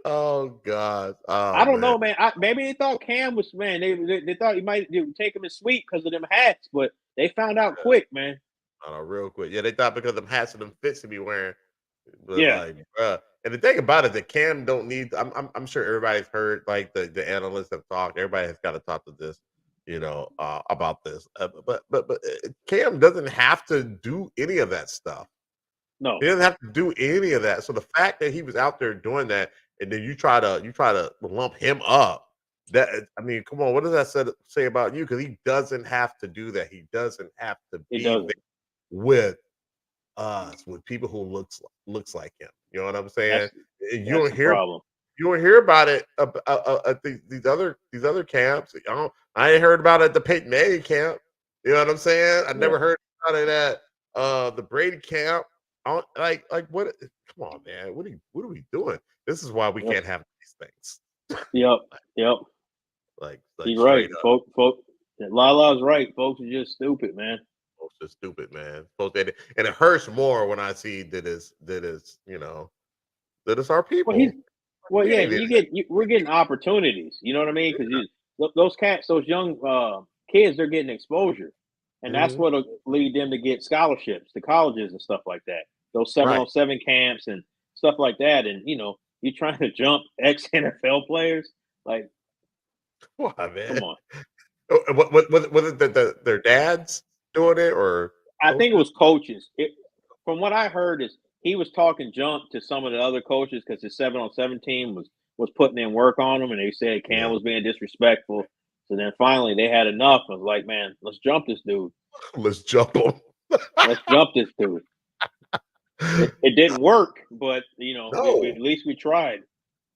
Oh God! Oh, I don't know, man. Maybe they thought Cam was They thought he might take him in sweep because of them hats, but they found out quick, man. Real quick. Yeah, they thought because of them hats and them fits to be wearing. But yeah. And the thing about it, that Cam don't need. I'm sure everybody's heard, like the analysts have talked. Everybody has got to talk to this, about this. But Cam doesn't have to do any of that stuff. No, he doesn't have to do any of that. So the fact that he was out there doing that, and then you try to lump him up. That, I mean, come on, what does that say about you? Because he doesn't have to do that. He doesn't have to be there with us, with people who looks like him. You know what I'm saying? You don't hear about it at these other camps. I ain't heard about it at the Peyton Manning camp. You know what I'm saying? I never heard about it at the Brady camp. Like what? Come on, man. What are we doing? This is why we can't have these things. Yep. Like you're right, folks. Lala's right. Folks are just stupid, man. Folks are stupid, man. Folks, and it hurts more when I see that is our people. We're getting opportunities. You know what I mean? Because those young kids, they're getting exposure, and that's what'll lead them to get scholarships to colleges and stuff like that. Those 7-on-7 camps and stuff like that, and you're trying to jump ex-NFL players, like. Come on, man. Come on. Was it their dads doing it, or I think it was coaches. From what I heard, is he was talking junk to some of the other coaches because his 7-on-7 team was putting in work on him, and they said Cam was being disrespectful. So then finally they had enough. I was like, man, let's jump this dude. Let's jump him. Let's jump this dude. It didn't work, but at least we tried.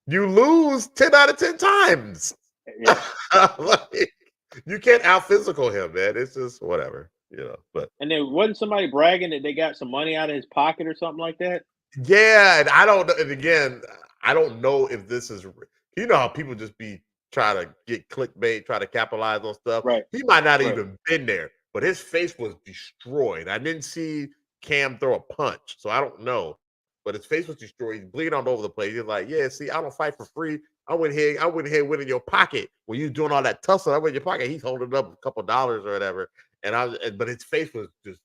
You lose 10 out of 10 times. Yeah. You can't out physical him, man. It's just whatever, But and there wasn't somebody bragging that they got some money out of his pocket or something like that. Yeah, and I don't know. And again, I don't know if this is. How people just be trying to get clickbait, try to capitalize on stuff. Right. He might not have even been there, but his face was destroyed. I didn't see Cam throw a punch, so I don't know. But his face was destroyed. He's bleeding all over the place. He's like, yeah, see, I don't fight for free. I went here with in your pocket when you doing all that tussle. I went in your pocket. He's holding up a couple dollars or whatever. But his face was just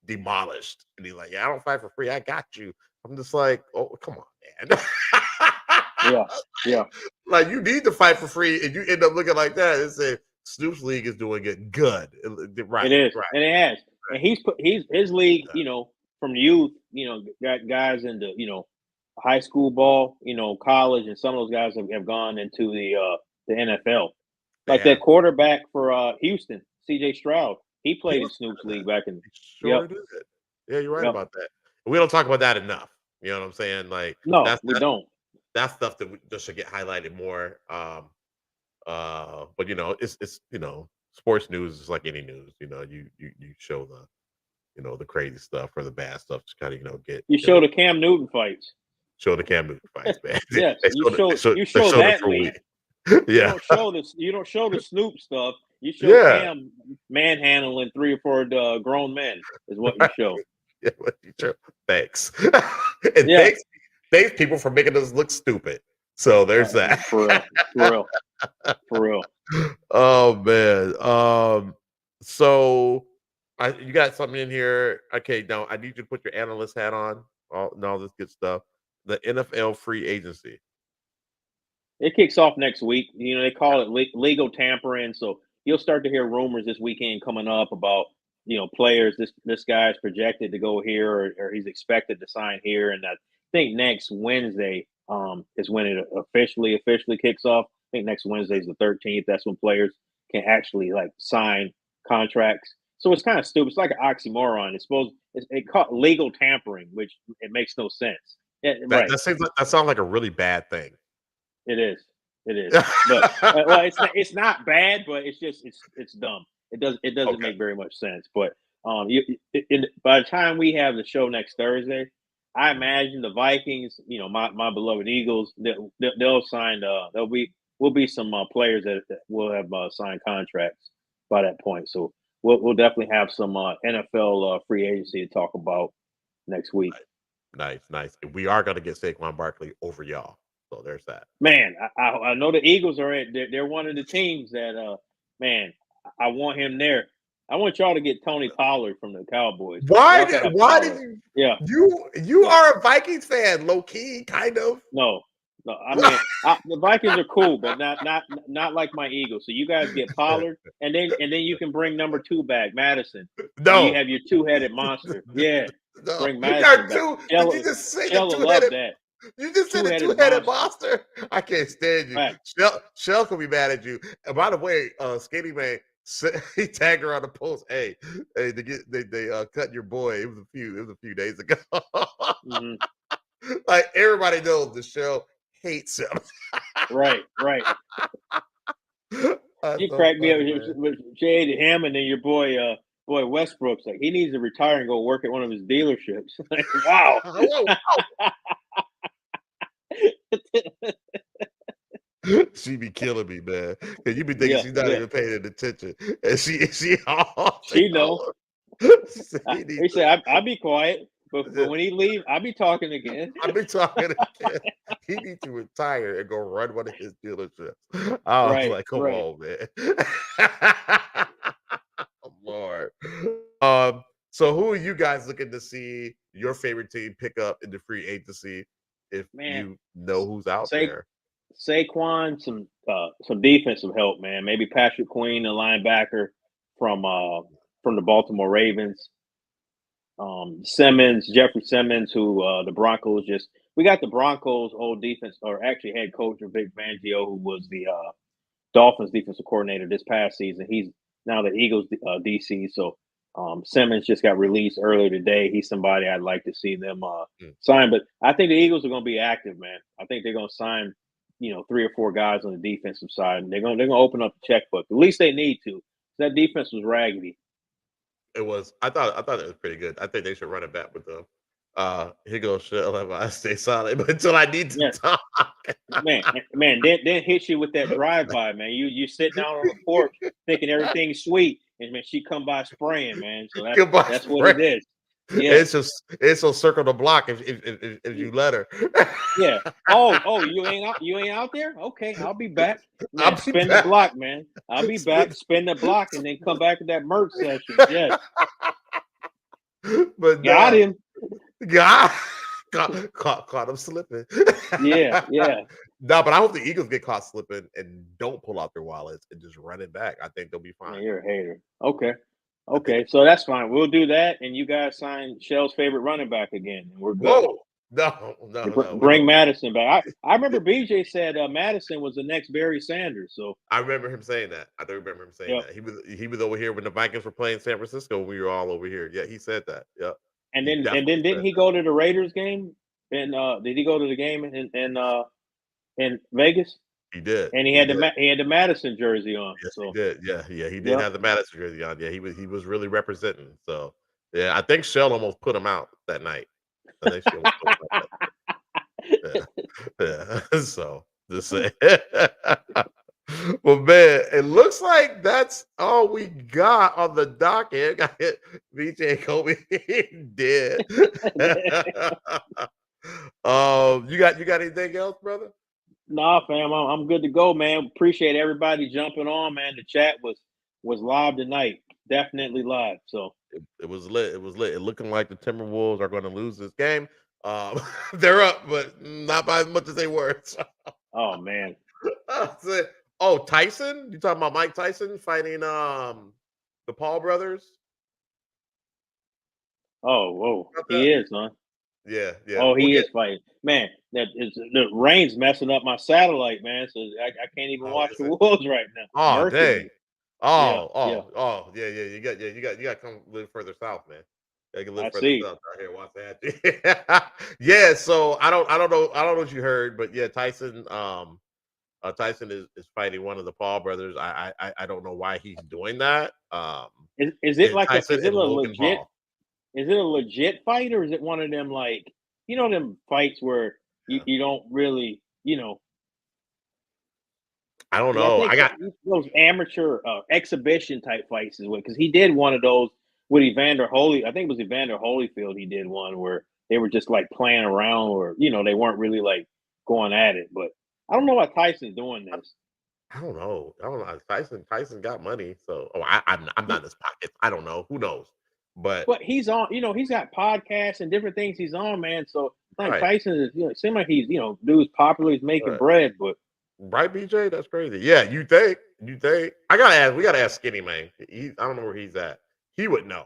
demolished. And he's like, yeah, I don't fight for free. I got you. I'm just like, oh, come on, man. Yeah. Like, you need to fight for free, and you end up looking like that and say Snoop's league is doing it good. Right. It is. Right. And it has. And his league, from youth, got guys into, high school ball, college, and some of those guys have gone into the NFL. Like that quarterback for Houston, CJ Stroud, he played in Snoop's league back in. Sure did. Yeah, you're right about that. We don't talk about that enough. You know what I'm saying? Like, no, we don't. That's stuff that just should get highlighted more. But it's sports news is like any news. You show the crazy stuff or the bad stuff to kind of get. You show the Cam Newton fights. Show the Cam Newton fights, man. Yes, you show that league. Yeah. You don't show the Snoop stuff. You show Cam manhandling 3 or 4 grown men is what you show. Yeah, what you show. Thanks. And thanks people for making us look stupid. So there's that. For real. Oh man. So you got something in here. Okay, now I need you to put your analyst hat on. All this good stuff. The NFL free agency. It kicks off next week. You know, they call it legal tampering. So you'll start to hear rumors this weekend coming up about, players. This guy's projected to go here, or he's expected to sign here. And I think next Wednesday is when it officially kicks off. I think next Wednesday is the 13th. That's when players can actually like sign contracts. So it's kind of stupid. It's like an oxymoron. It called legal tampering, which it makes no sense. Yeah, right. That sounds like a really bad thing. It is. It is. But well, it's not bad, but it's dumb. It doesn't make very much sense. But by the time we have the show next Thursday, I imagine the Vikings, my beloved Eagles, they'll sign. Will be some players that will have signed contracts by that point. So we'll definitely have some NFL free agency to talk about next week. Nice. We are going to get Saquon Barkley over y'all. So there's that. Man, I know the Eagles are they're one of the teams that man, I want him there. I want y'all to get Tony Pollard from the Cowboys. Why did you? Yeah, you are a Vikings fan, low key, kind of. No. I mean, the Vikings are cool, but not like my Eagles. So you guys get Pollard, and then you can bring number 2 back, Madison. No, you have your 2-headed monster. Yeah, no. Bring Madison back. Did you just say two-headed? That. You just said a two-headed monster. I can't stand you. Right. Shell can be mad at you. And by the way, Skinny Man, he tagged her on the post. Hey, they cut your boy. It was a few days ago. Mm-hmm. Like everybody knows the show hates him. Right. You cracked me up with Jade Hammond and your boy Westbrook's like he needs to retire and go work at one of his dealerships. Like, wow. She be killing me, man. Cause you be thinking she's not even paying attention, and she know. He said, "I'll be quiet, but when he leave, I'll be talking again." He needs to retire and go run one of his dealerships. I was like, "Come on, man." Oh, Lord. So who are you guys looking to see your favorite team pick up in the free agency? If you know who's out there. Saquon, some defensive help, man. Maybe Patrick Queen, a linebacker from the Baltimore Ravens. Jeffrey Simmons, who the Broncos we got the Broncos old defense, or actually head coach Vic Fangio, who was the Dolphins defensive coordinator this past season. He's now the Eagles DC. So Simmons just got released earlier today. He's somebody I'd like to see them sign. But I think the Eagles are going to be active, man. I think they're going to sign, 3 or 4 guys on the defensive side, and they're going to open up the checkbook. At least they need to. That defense was raggedy. It was. I thought it was pretty good. I think they should run it back with them. Here goes Shell. I stay silent, but until I need to talk. Man, then hit you with that drive-by, man. You sit down on the porch thinking everything's sweet, and man, she come by spraying, man. So that's what it is. Yeah, it's a circle the block if you let her. Yeah. Oh, you ain't out there? Okay, I'll be back. Man, spin the block, man. I'll be back. Spin the block, and then come back to that merch session. Yes. But got him. Caught him slipping. Yeah. No, but I hope the Eagles get caught slipping and don't pull out their wallets and just run it back. I think they'll be fine. Man, you're a hater. Okay, so that's fine. We'll do that, and you guys sign Shell's favorite running back again, and we're good. Whoa. No. Bring Madison back. I remember BJ said Madison was the next Barry Sanders. So I remember him saying that. I do remember him saying that. He was over here when the Vikings were playing San Francisco. We were all over here. Yeah, he said that. Yep. And then didn't he go to the Raiders game? And did he go to the game in Vegas? He did. And he had the Madison jersey on. Yes, so. He did. Yeah, he did have the Madison jersey on. Yeah, he was really representing. So yeah, I think Shell almost put him out that night. I think Shell put him out that night. Yeah. So just say. Well, man, it looks like that's all we got on the docket. Got hit. BJ Kobe dead. You got anything else, brother? Nah, fam, I'm good to go, man. Appreciate everybody jumping on, man. The chat was live tonight, definitely live. So it was lit. It was lit. It looking like the Timberwolves are going to lose this game. They're up, but not by as much as they were. So. Oh man. Oh, Tyson? You talking about Mike Tyson fighting the Paul brothers? Oh, whoa, he is, huh? Yeah, yeah. Oh, he is fighting. Man, that is the rain's messing up my satellite, man. So I can't even watch the Wolves right now. Oh, Mercy dang. me. Yeah, you got to come live further south, man. You can live I further see. south out here, Waxahachie. Yeah, so I don't know what you heard, but yeah, Tyson Tyson is fighting one of the Paul brothers. I don't know why he's doing that. Is it like Tyson is it and a Logan legit Paul. is it a legit fight, or is it one of them, like, them fights where you don't really, I don't I know. think I got those amateur exhibition type fights is what, because he did one of those with Evander Holy. I think it was Evander Holyfield. He did one where they were just like playing around, or they weren't really like going at it. But I don't know why Tyson's doing this. I don't know. I don't know. Tyson got money, so I'm not in his pockets. I don't know. Who knows? But he's on. He's got podcasts and different things he's on, man. So like right, Tyson is, it seems like he's dude's popular. He's making bread, but right, BJ, that's crazy. Yeah, you think? You think? I gotta ask. We gotta ask Skinny Man. I don't know where he's at. He would know.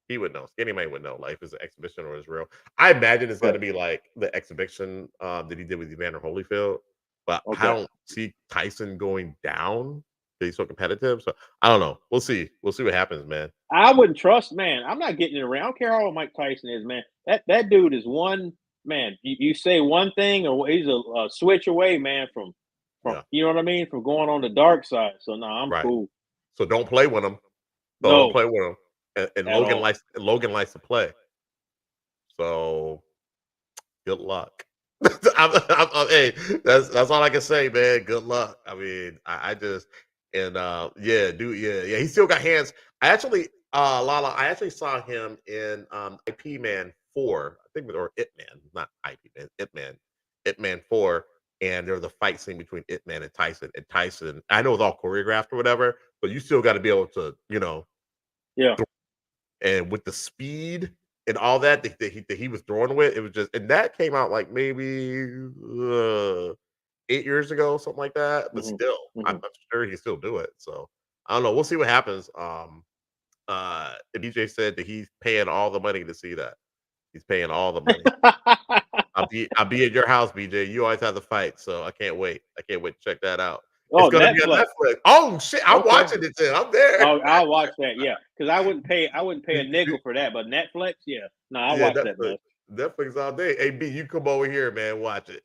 He would know. Skinny Man would know. Like, if it's an exhibition or it's real. I imagine it's gonna be like the exhibition that he did with Evander Holyfield. But I okay. don't see Tyson going down. He's so competitive. So I don't know. We'll see. We'll see what happens, man. I wouldn't trust, man. I'm not getting it around. I don't care how old Mike Tyson is, man. That dude is one man. You say one thing, or he's a switch away, man, from Yeah. you know what I mean, from going on the dark side. So no, I'm Right. cool. So don't play with him. So don't No, play with him. And at all. Logan likes to play. So good luck. Hey, that's all I can say, man. Good luck. I mean, I just yeah, dude, yeah. He still got hands. I actually, Lala, I actually saw him in IP Man 4, I think, or It Man, not IP Man, It Man 4, and there was a fight scene between It Man and Tyson. And Tyson, I know it's all choreographed or whatever, but you still got to be able to, Yeah. and with the speed and all that he was throwing with, it was just, and that came out like maybe 8 years ago, something like that. But still, I'm sure he can still do it. So I don't know. We'll see what happens. The DJ said that he's paying all the money to see that. He's paying all the money. I'll be at your house, BJ. You always have the fight, so I can't wait. I can't wait to check that out. Oh, It's gonna be Netflix. on Netflix. Oh shit! I'm watching it then. I'm there. I'll watch that. Yeah, because I wouldn't pay a nickel for that. But Netflix, yeah, no, I'll watch that, man. Netflix all day. Hey, B, you come over here, man. Watch it.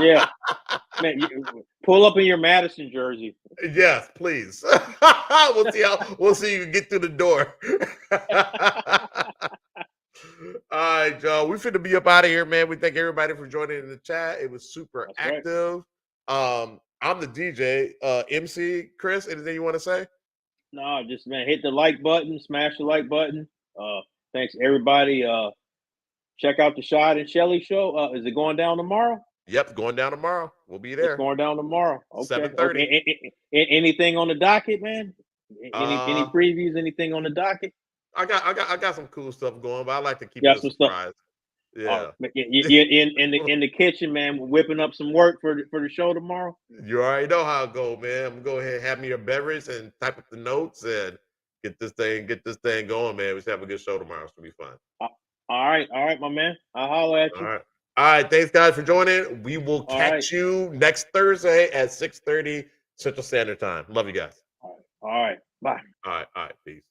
Yeah, man, pull up in your Madison jersey. Yes, please. We'll see you get through the door. All right, Joe. We finna be up out of here, man. We thank everybody for joining in the chat. It was super active. Right. I'm the DJ, MC. Chris, anything you want to say? No, just, man, hit the like button, smash the like button. Thanks everybody. Check out the Shad and Shelly show. Is it going down tomorrow? Yep, going down tomorrow. We'll be there. It's going down tomorrow. Okay. 7:30. Okay. Anything on the docket, man? Any previews? Anything on the docket? I got some cool stuff going, but I like to keep it a surprise. Yeah. You in the kitchen, man, whipping up some work for the show tomorrow. You already know how it go, man. I'm gonna go ahead and have me a beverage and type up the notes and get this thing going, man. We should have a good show tomorrow. It's gonna be fun. All right, my man. I'll holler at you. All right. Thanks, guys, for joining. We will catch you next Thursday at 6:30 Central Standard Time. Love you guys. All right. Bye. All right. Peace.